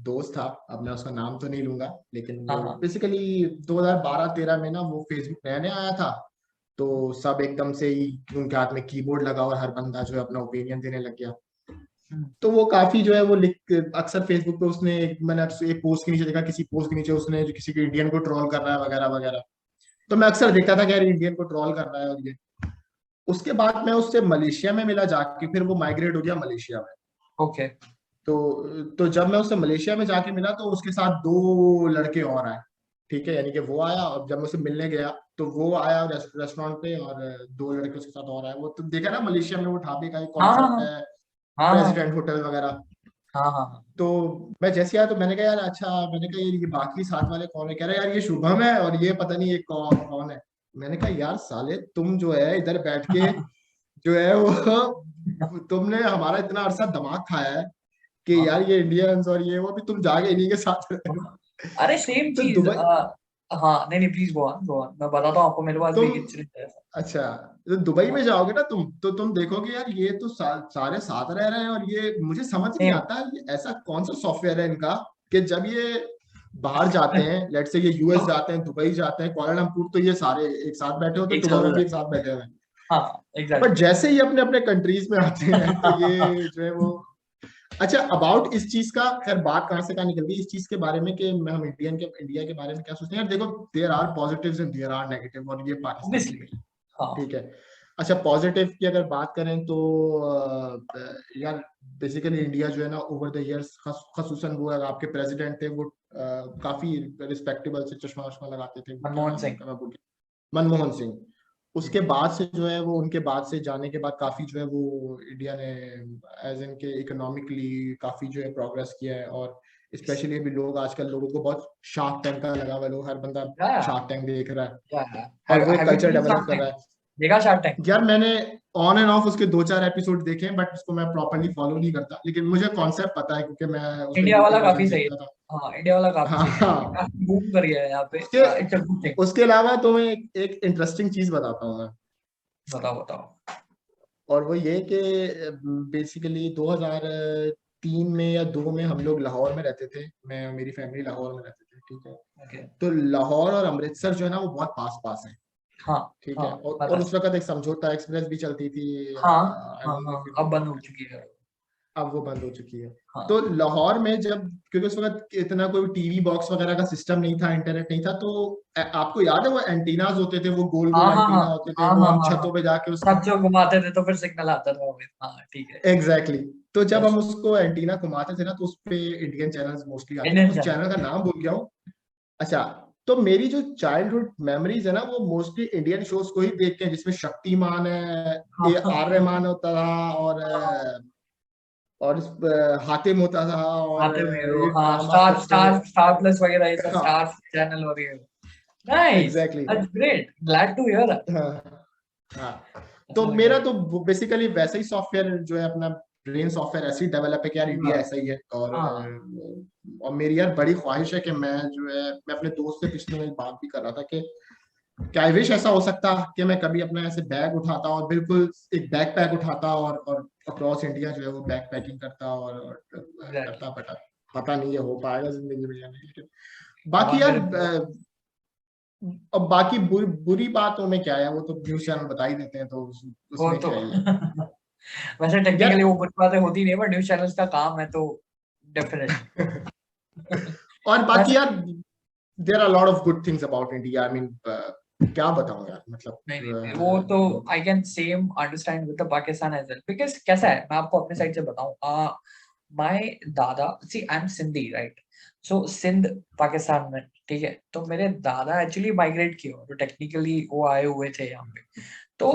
दोस्त था, अब मैं उसका नाम तो नहीं लूंगा, लेकिन हाँ वो हाँ। बेसिकली 2012-13 में ना वो फेसबुक नया नया आया था, तो सब एकदम से ही उनके हाथ में कीबोर्ड लगा और हर बंदा जो है अपना ओपिनियन देने लग गया। हम्म, तो वो काफी जो है वो लिख, अक्सर फेसबुक पे उसने मैंने अक्सर एक पोस्ट के नीचे देखा, किसी पोस्ट के नीचे उसने जो किसी के इंडियन को ट्रोल कर रहा है वगैरह वगैरह, तो मैं अक्सर देखता था कि यार इंडियन को ट्रोल कर रहा है और ये। उसके बाद मैं उससे मलेशिया में मिला जाके, फिर वो माइग्रेट हो गया मलेशिया में। ओके। तो जब मैं उससे मलेशिया में जाके मिला तो उसके साथ 2 लड़के और आए, ठीक है, यानी कि वो आया और जब मैं उससे मिलने गया तो वो आया रेस्टोरेंट पे, और 2 लड़के उसके साथ और आए। वो तुम देखा ना मलेशिया में वो ढाबे का एक हाँ हाँ कॉन्सेप्ट हाँ है, हाँ हाँ प्रेसिडेंट होटल वगैरह। हाँ हाँ हाँ। तो मैं जैसे आया तो मैंने कहा यार अच्छा, मैंने कहा ये बाकी साथ वाले कौन है, कह रहे यार ये शुभम है और ये पता नहीं ये कौन कौन है। मैंने कहा यार साले तुम जो है इधर बैठ के जो है वो तुमने हमारा इतना अरसा दिमाग खाया है कि हाँ। यार ये इंडियंस और ये वो भी तुम जाके इन्हीं के साथ रहे हो। अरे सेम तो चीज। दुबई, हाँ नहीं नहीं, प्लीज गो ऑन, मैं बताता हूँ आपको, मेरे पास भी तुम, एक इंसिडेंट है ऐसा। अच्छा, तो दुबई में हाँ, जाओगे ना तुम, तो तुम देखोगे यार ये तो सारे साथ रह रहे हैं, और ये मुझे समझ नहीं सेम। आता ये ऐसा कौन सा सॉफ्टवेयर है इनका कि जब ये बाहर जाते हैं, लेट से ये यूएस जाते हैं, दुबई जाते हैं, कुआलालंपुर, तो ये सारे एक साथ बैठे होते हैं, एक साथ टुमारो में भी एक बैठे। साथ बैठे हुए हैं। हाँ बट एग्जैक्टली। जैसे ही अपने अपने कंट्रीज में आते हैं तो ये जो है वो, अच्छा अबाउट इस चीज का, खैर बात कहाँ से कहाँ निकल गई इस चीज के बारे में कि हम इंडिया के बारे में क्या सोचते हैं। यार देखो, there are positives and there are negative, और ये पाकिस्तान में ऑब्वियसली। भी, हाँ। ठीक है। अच्छा पॉजिटिव की अगर बात करें तो यार बेसिकली इंडिया जो है ना ओवर द इयर्स, खसूसन वो आपके प्रेसिडेंट थे वो काफी रिस्पेक्टेबल से चश्मा वश्मा लगाते थे, वो क्या मनमोहन नाम सिंह। उनका मैं भूल गया, मनमोहन सिंह। उसके हम्म, बाद से जो है वो, उनके बाद से जाने के बाद काफी जो है वो इंडिया ने एज इन के इकोनॉमिकली काफी जो है प्रोग्रेस किया है। और स्पेशली अभी लोग, आजकल लोगों को बहुत शार्क टैंक का लगा हुआ है, लोग हर बंदा या शार्क टैंक देख रहा है या और वो एक have you culture been develop shark कर टैंक? रहा है। देखा शार्क टैंक? यार मैंने ऑन एंड ऑफ उसके 2-4 एपिसोड देखे हैं, बट उसको मैं प्रॉपरली फॉलो नहीं करता, लेकिन मुझे कॉन्सेप्ट पता है क्योंकि मैं उसका इंडिया वाला यूट्यूब काफी वर्जन सही है। देखता था। हाँ इंडिया वाला काफी हाँ सही है, हाँ। काफी बूम करी है यहाँ पे। उसके इट्स अ गुड थिंग। उसके अलावा तुम्हें एक इंटरेस्टिंग चीज बताता हूँ मैं, बताओ बताओ। और वो ये कि बेसिकली 2003 में या 2 में हम लोग लाहौर में रहते थे, मैं और मेरी फैमिली लाहौर में रहते थे, ठीक है। ओके। तो लाहौर और अमृतसर जो है ना वो बहुत पास पास है, हाँ ठीक है। हाँ और पता है। उस वक्त एक समझौता एक्सप्रेस भी चलती थी, हाँ आई हाँ डोंट नो हाँ, इफ यू अब नो बंद अबाउट हो इट। चुकी है। अब वो बंद हो चुकी है। तो हाँ लाहौर में जब, क्योंकि उस वक्त इतना कोई टीवी बॉक्स वगैरह का सिस्टम नहीं था, इंटरनेट नहीं था, तो आपको याद है वो एंटीनाज होते थे, वो गोल हाँ गोल हाँ हाँ एंटीना होते थे, हाँ वो हाँ हम हाँ हाँ। छतों पे जाके उसको, सब जो घुमाते थे तो फिर सिग्नल आता था वो भी। हाँ ठीक है। Exactly exactly. तो जब यस। हम उसको एंटीना घुमाते थे ना तो उस पे इंडियन चैनल्स मोस्टली आते थे, इंडियन उस चैनल। चैनल का नाम भूल गया हूँ। अच्छा, तो मेरी जो चाइल्डहुड मेमोरीज है ना वो मोस्टली इंडियन शोज को ही देख के हैं, जिसमें शक्तिमान है, हाँ ये हाँ आर्यमान होता था, हाँ। और हातिम होता था, और आते हुए वो, ये हाँ ग्रांड स्टार मास्टर थे। स्टार स्टार प्लस वगैरह ये सब हाँ स्टार चैनल हो रही है। Nice, exactly that's great, glad to hear that. exactly. हाँ हाँ। तो अच्छा लग रहा मेरा है। तो बेसिकली वैसा ही सॉफ्टवेयर जो है, अपना ब्रेन सॉफ्टवेयर ऐसे ही डेवलप है कि यार इंडिया हाँ ऐसा ही है। हाँ और मेरी यार बड़ी ख्वाहिश है कि मैं जो है, मैं अपने दोस्त से पिछले में बात भी कर रहा था कि क्या आई विश ऐसा हो सकता कि मैं कभी अपना ऐसे बैग उठाता और बिल्कुल एक बैक पैक उठाता और अक्रॉस इंडिया जो है वो बैक पैकिंग करता और एग्जैक्टली। करता। पता नहीं है हो पाएगा जिंदगी में या नहीं, लेकिन बाकी भगवान यार करे पूरा। अब बाकी बुरी बातों में क्या है, वो तो न्यूज चैनल बता ही देते हैं, तो वो उसमें तो क्या ही है वैसे यार। टेक्निकली वो बुरी बातें होती नहीं है, बट न्यूज चैनल्स का काम है तो डेफिनेटली। और बाकी यार there are lot of good things about India, I mean क्या बताऊं यार, मतलब नहीं, वो तो I can same understand with the Pakistan as well, because कैसा है मैं आपको अपने साइड से बताऊं, माय दादा, सी आई एम सिंधी राइट, सो सिंध पाकिस्तान में, ठीक है, तो मेरे दादा एक्चुअली माइग्रेट किए हुए, तो टेक्निकली वो आए हुए थे यहाँ पे, तो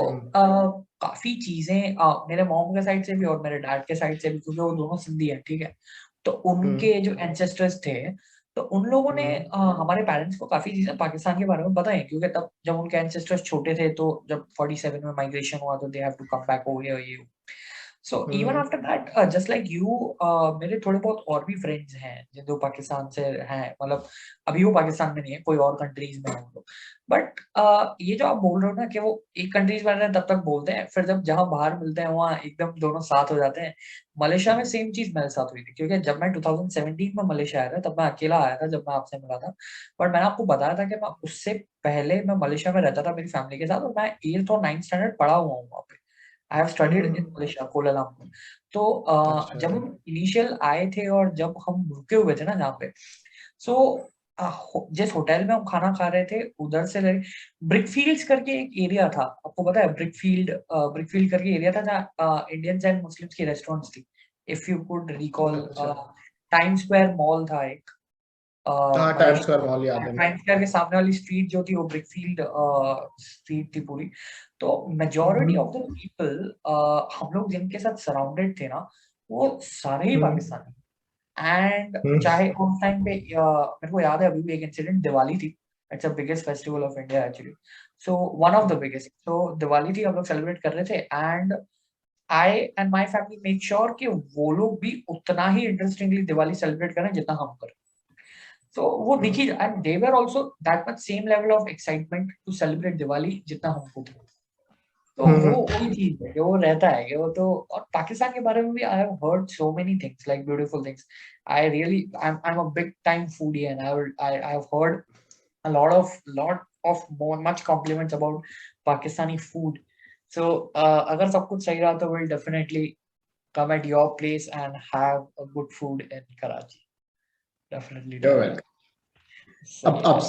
काफी चीजें मेरे मॉम के साइड से भी और मेरे डैड के साइड से भी, क्योंकि वो दोनों सिंधी हैं, ठीक है, तो उनके जो एंसेस्टर्स थे, तो उन लोगों ने हमारे पेरेंट्स को काफी चीजें पाकिस्तान के बारे में बताई, क्योंकि तब जब उनके एंसेस्टर्स छोटे थे, तो जब 47 में माइग्रेशन हुआ, तो they have to come back over here, ये so even after that, just like you, मेरे थोड़े बहुत और भी फ्रेंड्स हैं जो पाकिस्तान से हैं, मतलब अभी वो पाकिस्तान में नहीं है, कोई और कंट्रीज में है वो लोग, बट ये जो आप बोल रहे हो ना कि वो एक कंट्रीज में रहते हैं तब तक बोलते हैं, फिर जब जहां बाहर मिलते हैं वहां एकदम दोनों साथ हो जाते हैं। मलेशिया में सेम चीज मेरे साथ हुई थी, क्योंकि जब मैं 2017 में मलेशिया आया था, तब मैं अकेला आया था, जब मैं आपसे मिला था, बट मैंने आपको बताया था कि मैं उससे पहले मैं मलेशिया में रहता था मेरी फैमिली के साथ, और मैं 8th और 9th स्टैंडर्ड पढ़ा हुआ हूँ वहाँ पे। I have studied in Malaysia, Kuala Lumpur. तो अच्छा जब हम इनिशियल आए थे और जब हम रुके हुए थे ना जहाँ पे, सो जिस होटल में हम खाना खा रहे थे, उधर से ब्रिकफील्ड्स करके एक एरिया था, आपको पता है ब्रिकफील्ड करके एरिया था जहाँ इंडियंस एंड मुस्लिम्स की रेस्टोरेंट्स थी, इफ यू कुड रिकॉल। अच्छा। टाइम स्क्वायर मॉल था एक, हाँ, टाइम स्क्वायर मलेशिया मॉल याद है टाइम मुझे। स्क्वायर के सामने वाली स्ट्रीट जो थी वो ब्रिकफील्ड स्ट्रीट थी पूरी। तो मेजोरिटी ऑफ द पीपल, हम लोग जिनके साथ सराउंडेड थे ना, वो सारे ही हम्म, पाकिस्तानी। एंड हम्म, चाहे उस टाइम पे मेरे को याद है अभी भी एक इंसिडेंट, दिवाली थी, it's a biggest festival of India actually, so one of the biggest, तो दिवाली थी, हम लोग सेलिब्रेट कर रहे थे, and I and my family make sure कि वो लोग भी उतना ही इंटरेस्टिंगली दिवाली सेलिब्रेट करें जितना हम करें। तो वो देखिए, and they were also that much same level of excitement to celebrate Diwali जितना हमको था। तो वो हम्म, वही चीज है कि वो रहता है कि वो तो, और पाकिस्तान के बारे में भी I have heard so many things like beautiful things. I really I am a big time foodie, and I have heard a lot of more much compliments about Pakistani food. So अगर सब कुछ सही रहा तो we'll definitely come at your place and have a good food in Karachi. Definitely do that. सही अब है।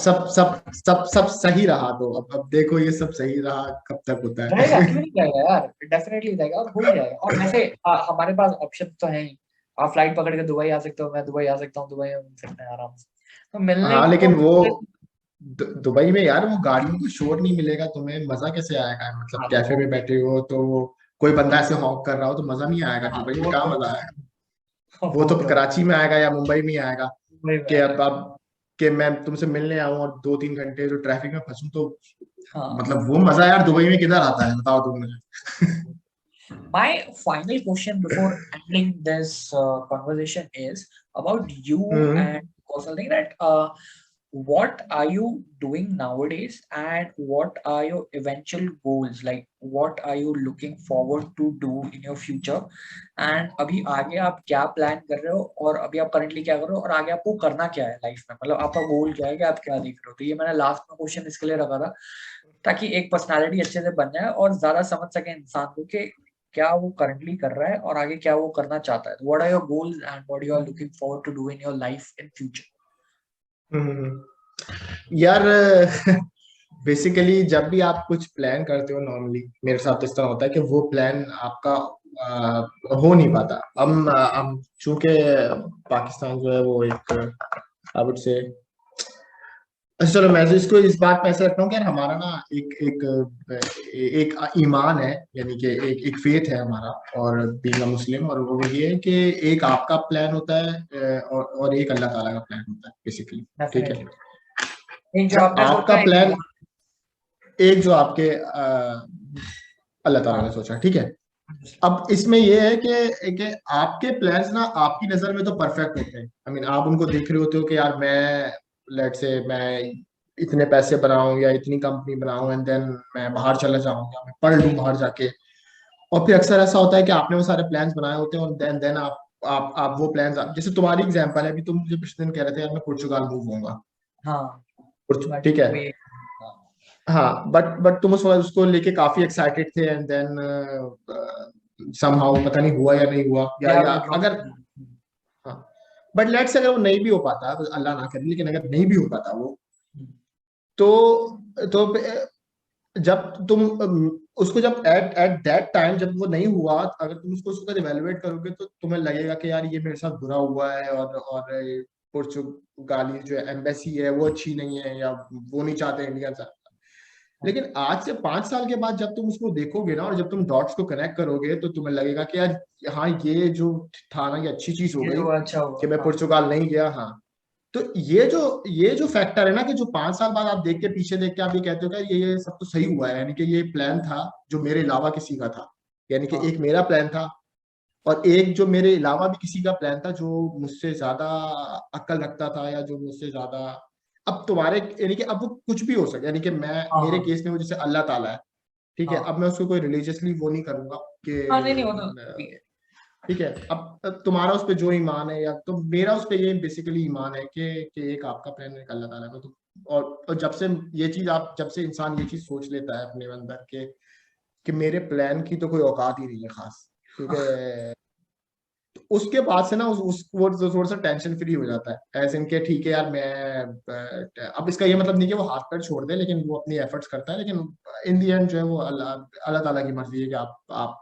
सब सही रहा तो अब देखो ये सब सही रहा कब तक होता रहेगा, है। क्यों नहीं रहेगा यार, डेफिनेटली रहेगा और हो ही जाएगा। और वैसे हमारे पास ऑप्शन तो है ही, आप फ्लाइट पकड़ के दुबई आ सकते हो, मैं दुबई आ सकता हूँ, दुबई में मिल सकते हैं आराम से, तो मिलने हाँ, को लेकिन वो तो। दुबई में यार वो गाड़ियों का शोर नहीं मिलेगा तुम्हें, मजा कैसे आएगा, मतलब हाँ कैफे में बैठे हो तो कोई बंदा ऐसे हॉक कर रहा हो तो मजा नहीं आएगा, हाँ, दुबई में वो कहाँ तो मजा आएगा। वो वो तो तो कराची में आएगा या मुंबई में आएगा दुबई में कि आएगा। अब कि मैं तुमसे मिलने आऊं और 2-3 घंटे जो ट्रैफिक में फंसूं, तो हाँ। मतलब वो मजा यार दुबई में किधर आता है, बताओ तुम मुझे। My final question before ending this conversation is about you hmm, and something that what are you doing nowadays and what are your eventual goals? Like what are you looking forward to do in your future? And अभी आगे आप क्या plan कर रहे हो और अभी आप करंटली क्या कर रहे हो और आगे आपको करना क्या है लाइफ में, मतलब आपका गोल क्या है कि आप क्या देख रहे हो? तो ये मैंने लास्ट में क्वेश्चन इसके लिए रखा था ताकि एक पर्सनालिटी अच्छे से बन जाए और ज्यादा समझ सके इंसान को कि क्या वो करंटली कर रहा है और आगे क्या वो करना चाहता है। What are your goals and what you are looking forward to do in your life in future? यार बेसिकली जब भी आप कुछ प्लान करते हो, नॉर्मली मेरे साथ इस तरह होता है कि वो प्लान आपका हो नहीं पाता। हम चूंकि पाकिस्तान जो है वो एक, आई वुड से, अच्छा चलो मैं तो इसको इस बात में ऐसे रखता हूँ कि यार हमारा ना एक एक ईमान है, यानी कि एक फेथ है हमारा, और बीइंग अ मुस्लिम, और वो ये है कि एक आपका प्लान होता है और एक अल्लाह ताला का प्लान होता है बेसिकली। ठीक है। डेफिनेटली। एक जो जब आपने आपका सोचा है प्लान, एक जो आपके अल्लाह ताला ने हाँ। सोचा, ठीक है। अब इसमें ये है कि आपके प्लान्स ना आपकी नजर में तो परफेक्ट होते हैं, आई मीन आप उनको देख रहे होते हो कि यार मैं, लेट से मैं इतने पैसे बनाऊं या इतनी कंपनी बनाऊं, एंड देन मैं बाहर चला जाऊंगा, मैं पढ़ लूं बाहर जाके। और फिर अक्सर ऐसा होता है कि आपने वो सारे प्लान्स बनाए होते हैं और देन आप वो प्लान्स, जैसे तुम्हारी एग्जांपल है, अभी तुम मुझे पिछले दिन कह रहे थे यार मैं पुर्तगाल मूव होऊंगा, हाँ बट ठीक है। वे हाँ, बट तुम उस वक्त उसको लेके काफी एक्साइटेड थे, एंड देन समहाउ पता नहीं हुआ या नहीं हुआ, दे या हैव ड्रॉप। अगर, हाँ, बट लेट्स अगर वो नहीं भी हो पाता, अल्लाह ना करे, लेकिन अगर नहीं भी हो पाता वो, तो जब तुम उसको जब एट एट दैट टाइम जब वो नहीं हुआ, अगर तुम उसको उसके बाद इवेलुएट करोगे तो तुम्हें लगेगा कि यार ये मेरे साथ बुरा हुआ है, और पुर्तगाली जो एम्बेसी है वो अच्छी नहीं है, या वो नहीं चाहते इंडिया से। लेकिन आज से 5 साल के बाद जब तुम उसको देखोगे ना, और जब तुम डॉट्स को कनेक्ट करोगे, तो तुम्हें लगेगा कि यार हाँ ये जो था ना, ये अच्छी चीज हो ये गई तो अच्छा हुआ, कि मैं हाँ। पुर्तगाल नहीं गया। हाँ, तो ये जो फैक्टर है ना, कि जो 5 साल बाद आप देख के पीछे देख के आप ये कहते हो कि ये सब तो सही हुआ है, यानी कि ये प्लान था जो मेरे अलावा किसी का था, यानी कि हाँ एक मेरा प्लान था, और एक जो मेरे अलावा भी किसी का प्लान था, जो मुझसे ज्यादा अक्ल रखता था, या जो मुझसे ज्यादा, अब तुम्हारे यानी कि अब वो कुछ भी हो सके, यानी कि मैं हाँ मेरे हाँ केस में वो जैसे अल्लाह ताला है, ठीक है, हाँ अब मैं उसको कोई रिलीजियसली वो नहीं करूंगा कि हाँ, नहीं नहीं, वो तो ठीक है। ठीक है। अब तुम्हारा उस पे जो ईमान है, या तो मेरा उस पे ये बेसिकली ईमान है कि एक आपका प्लान है, एक अल्लाह ताला का। तो और जब से ये चीज आप जब से इंसान ये चीज सोच लेता है अपने अंदर के कि मेरे प्लान की तो कोई औकात ही नहीं है खास, ठीक है, तो उसके बाद से ना उस वो थोड़ा सा टेंशन फ्री हो जाता है, ऐसे इनके ठीक है यार, मैं अब इसका ये मतलब नहीं कि वो हाथ पैर छोड़ दे, लेकिन वो अपनी एफर्ट्स करता है, लेकिन इन दी एंड जो है वो अल्लाह अल्लाह ताला की मर्जी है कि आप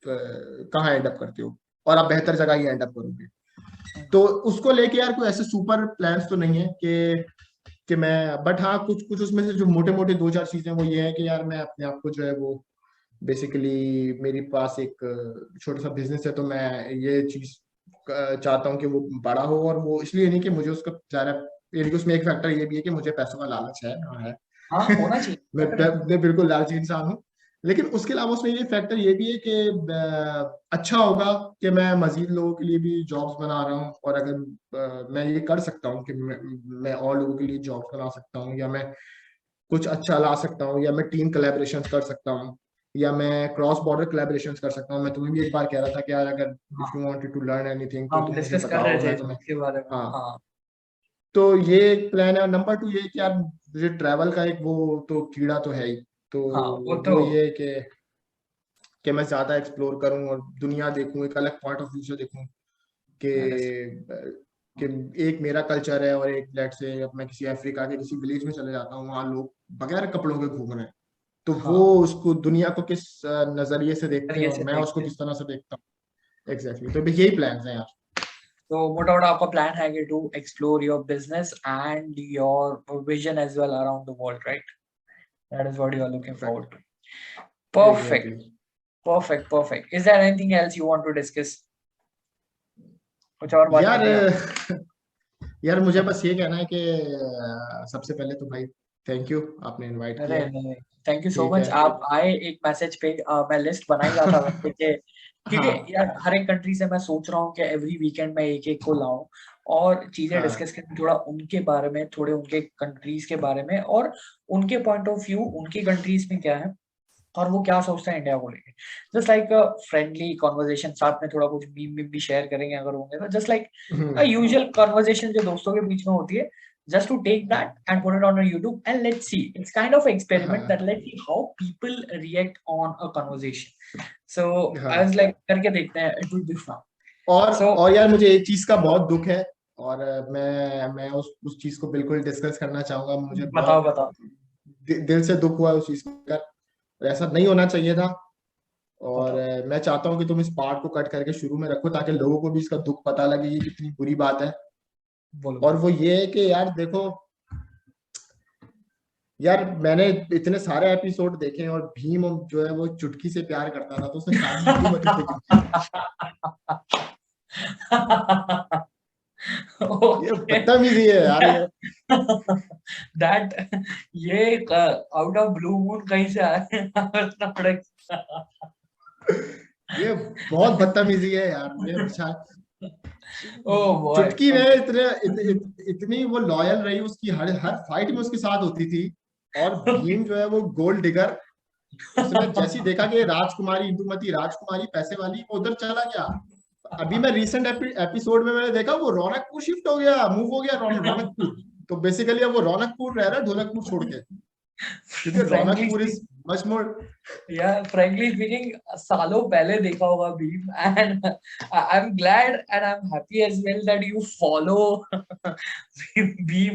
कहाँ एंड अप करते हो, और आप बेहतर जगह ही एंड अप करोगे। तो उसको लेके यार कोई ऐसे सुपर प्लान्स तो नहीं है कि मैं, बट हाँ कुछ कुछ उसमें से जो मोटे मोटे दो चार चीजें वो ये है कि यार मैं अपने आप को जो है वो बेसिकली, मेरे पास एक छोटा सा बिजनेस है, तो मैं ये चीज चाहता हूँ कि वो बड़ा हो, और वो इसलिए नहीं कि मुझे उसका ज्यादा, यानी कि उसमें एक फैक्टर ये भी है कि मुझे पैसों का लालच है, हाँ है। हाँ, होना चाहिए, मैं बिल्कुल लालची इंसान हूँ, लेकिन उसके अलावा उसमें ये फैक्टर ये भी है कि अच्छा होगा कि मैं मजीद लोगों के लिए भी जॉब्स बना रहा हूँ, और अगर मैं ये कर सकता हूँ कि मैं और लोगों के लिए जॉब्स बना सकता हूँ, या मैं कुछ अच्छा ला सकता हूँ, या मैं टीम कोलैबोरेशन कर सकता हूँ, या मैं क्रॉस बॉर्डर कोलैबोरेशन कर सकता हूँ। मैं तुम्हें भी एक बार कह रहा था कि यार अगर इफ यू हाँ। वांटेड टू लर्न एनीथिंग तो हम तुम मुझे डिस्कस कर रहे बताओ, थे मैं तुम्हें। इसके बारे में, हाँ, हाँ। तो ये एक प्लान है, और नंबर 2 ये कि यार मुझे ट्रैवल का एक वो तो कीड़ा तो है ही, तो हाँ वो तो, वो ये है कि मैं ज्यादा एक्सप्लोर करूं और दुनिया देखूं, एक अलग पॉइंट ऑफ व्यू से देखूं कि कि एक मेरा कल्चर है, और एक लेट से अब मैं किसी अफ्रीका के किसी विलेज में चले जाता हूँ, वहाँ लोग बगैर कपड़ों के घूम रहे हैं, तो वो हाँ, उसको दुनिया को किस नजरिए से देखते हैं, नजरिए और से मैं उसको देखते हैं। किस तरह से देखता हूँ। एग्जैक्टली, तो यही प्लान है यार। तो मोटा मोटा आपका प्लान है कि to explore your business and your vision as well around the world, right? That is what you are looking perfect, forward to. Exactly. Perfect, perfect, perfect. Is there anything else you want to discuss? कुछ और बात यार करनी है? यार मुझे बस ये कहना है कि सबसे पहले तो भाई थैंक यू, आपने इनवाइट अरे किया। नहीं, थैंक यू सो ठीक मच। है। आप आए एक मैसेज पे, मैं लिस्ट बना ही रहा था वैसे कि, क्योंकि हाँ यार हर एक कंट्री से मैं सोच रहा हूँ कि एवरी वीकेंड में एक एक को लाऊं और चीजें हाँ डिस्कस करें, थोड़ा उनके बारे में, थोड़े उनके कंट्रीज के बारे में, और उनके पॉइंट ऑफ व्यू उनकी कंट्रीज में क्या है और वो क्या सोचते हैं इंडिया को लेके। जस्ट लाइक फ्रेंडली कॉन्वर्जेशन, साथ में थोड़ा कुछ मीम भी शेयर करेंगे अगर होंगे तो, जस्ट लाइक अ हम्म, यूजुअल कॉन्वर्जेशन जो दोस्तों के बीच में होती है। Just to take that and put it on YouTube and let's see. It's kind of experiment that हाँ let's see how people react on a conversation. So I हाँ। was like, करके देखते हैं, it will be fun. और So और यार मुझे एक चीज का बहुत दुख है, और मैं उस चीज को बिल्कुल डिस्कस करना चाहूंगा, मुझे बताओ बहुत बताओ। दिल से दुख हुआ उस चीज का, और ऐसा नहीं होना चाहिए था। और बताओ। मैं चाहता हूँ कि तुम इस पार्ट को कट करके शुरू में रखो, ताकि लोगों को भी इसका दुख पता लगे ये कितनी बुरी बात है। बोलो और बोलो। वो ये है कि यार देखो, यार मैंने इतने सारे एपिसोड देखे हैं, और भीम जो है वो चुटकी से प्यार करता था, तो उसने शादी इंदुमती से की थी। ये Okay. बदतमीजी है यार ये। That ये आउट ऑफ ब्लू मून कहीं से आया? ये बहुत बदतमीजी है यार, ये Oh boy. चुटकी ने Okay. इतनी वो लॉयल रही, उसकी हर हर फाइट में उसके साथ होती थी। और भीम जो है वो गोल्ड डिगर, उसने जैसी देखा कि राजकुमारी इंदुमती राजकुमारी पैसे वाली, वो उधर चला गया। अभी मैं रिसेंट एपिसोड में मैंने देखा वो रौनकपुर शिफ्ट हो गया, मूव हो गया रौनकपुर। तो बेसिकली अब वो रौनकपुर रह रहा है ढोलकपुर छोड़ के, क्योंकि Frankly Raunakpur is speaking, much more. Yeah, frankly speaking, सालों पहले देखा होगा Bhim, and I'm glad and I'm happy as well that you follow Bhim.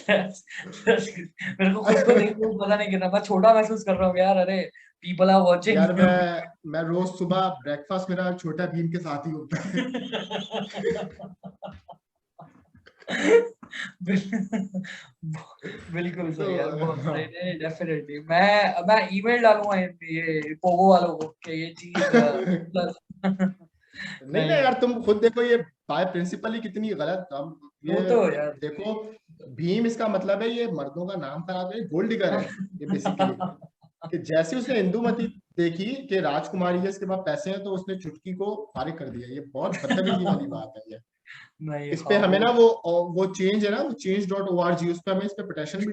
मेरे को खुद को देख के पता नहीं कितना मैं छोटा महसूस कर रहा हूँ यार. अरे people are watching. यार मैं रोज सुबह ब्रेकफास्ट मेरा छोटा भीम के साथ ही होता है. बिल्कुल सही यार, बहुत सही. डेफिनेटली मैं ईमेल डालूंगा ये पोगो वालों को कि ये चीज नहीं यार, तुम खुद देखो ये बाय प्रिंसिपल ही कितनी गलत. हम ये तो यार देखो, भीम इसका मतलब है ये मर्दों का नाम खराब है, गोल्ड डिगर है ये बेसिकली. कि जैसे उसने इंदुमती देखी कि राजकुमारी है, इसके पास पैसे हैं, तो उसने चुटकी को फारिग कर दिया. ये बहुत बदतमीजी वाली बात है. ये इस पे हमें ना वो चेंज है ना, वो change.org, उस पे हमें इस पे पिटीशन भी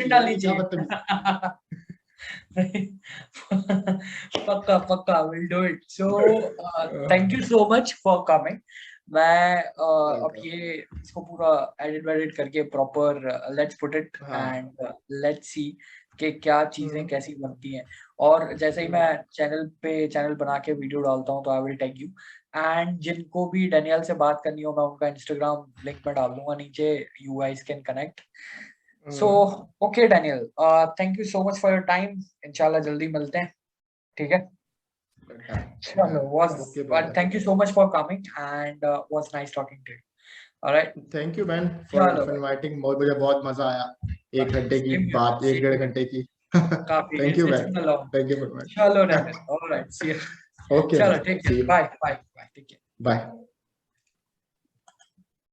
डालनी चाहिए. पक्का will do it. So thank you so much for coming. मैं अब ये इसको पूरा एडिट करके proper let's put it and let's see कि क्या चीजें कैसी बनती हैं. और जैसे ही मैं चैनल बना के वीडियो डालता हूँ तो I will tag you. And जिनको भी डैनियल से बात करनी हो, मैं उनका इंस्टाग्राम लिंक में डाल दूंगा नीचे. You guys can connect. So okay Daniel, thank you so much for your time. इंशाल्लाह जल्दी मिलते हैं. ठीक है, चलो. Thank you so much for coming and was nice talking to you. Alright, thank you man for inviting. मुझे बहुत मजा आया. 1 घंटे की बात, 1-1.5 घंटे की. Thank you man. Thank you. चलो Daniel, alright, see you. Okay, चलो ठीक है, बाय. Take care. बाय.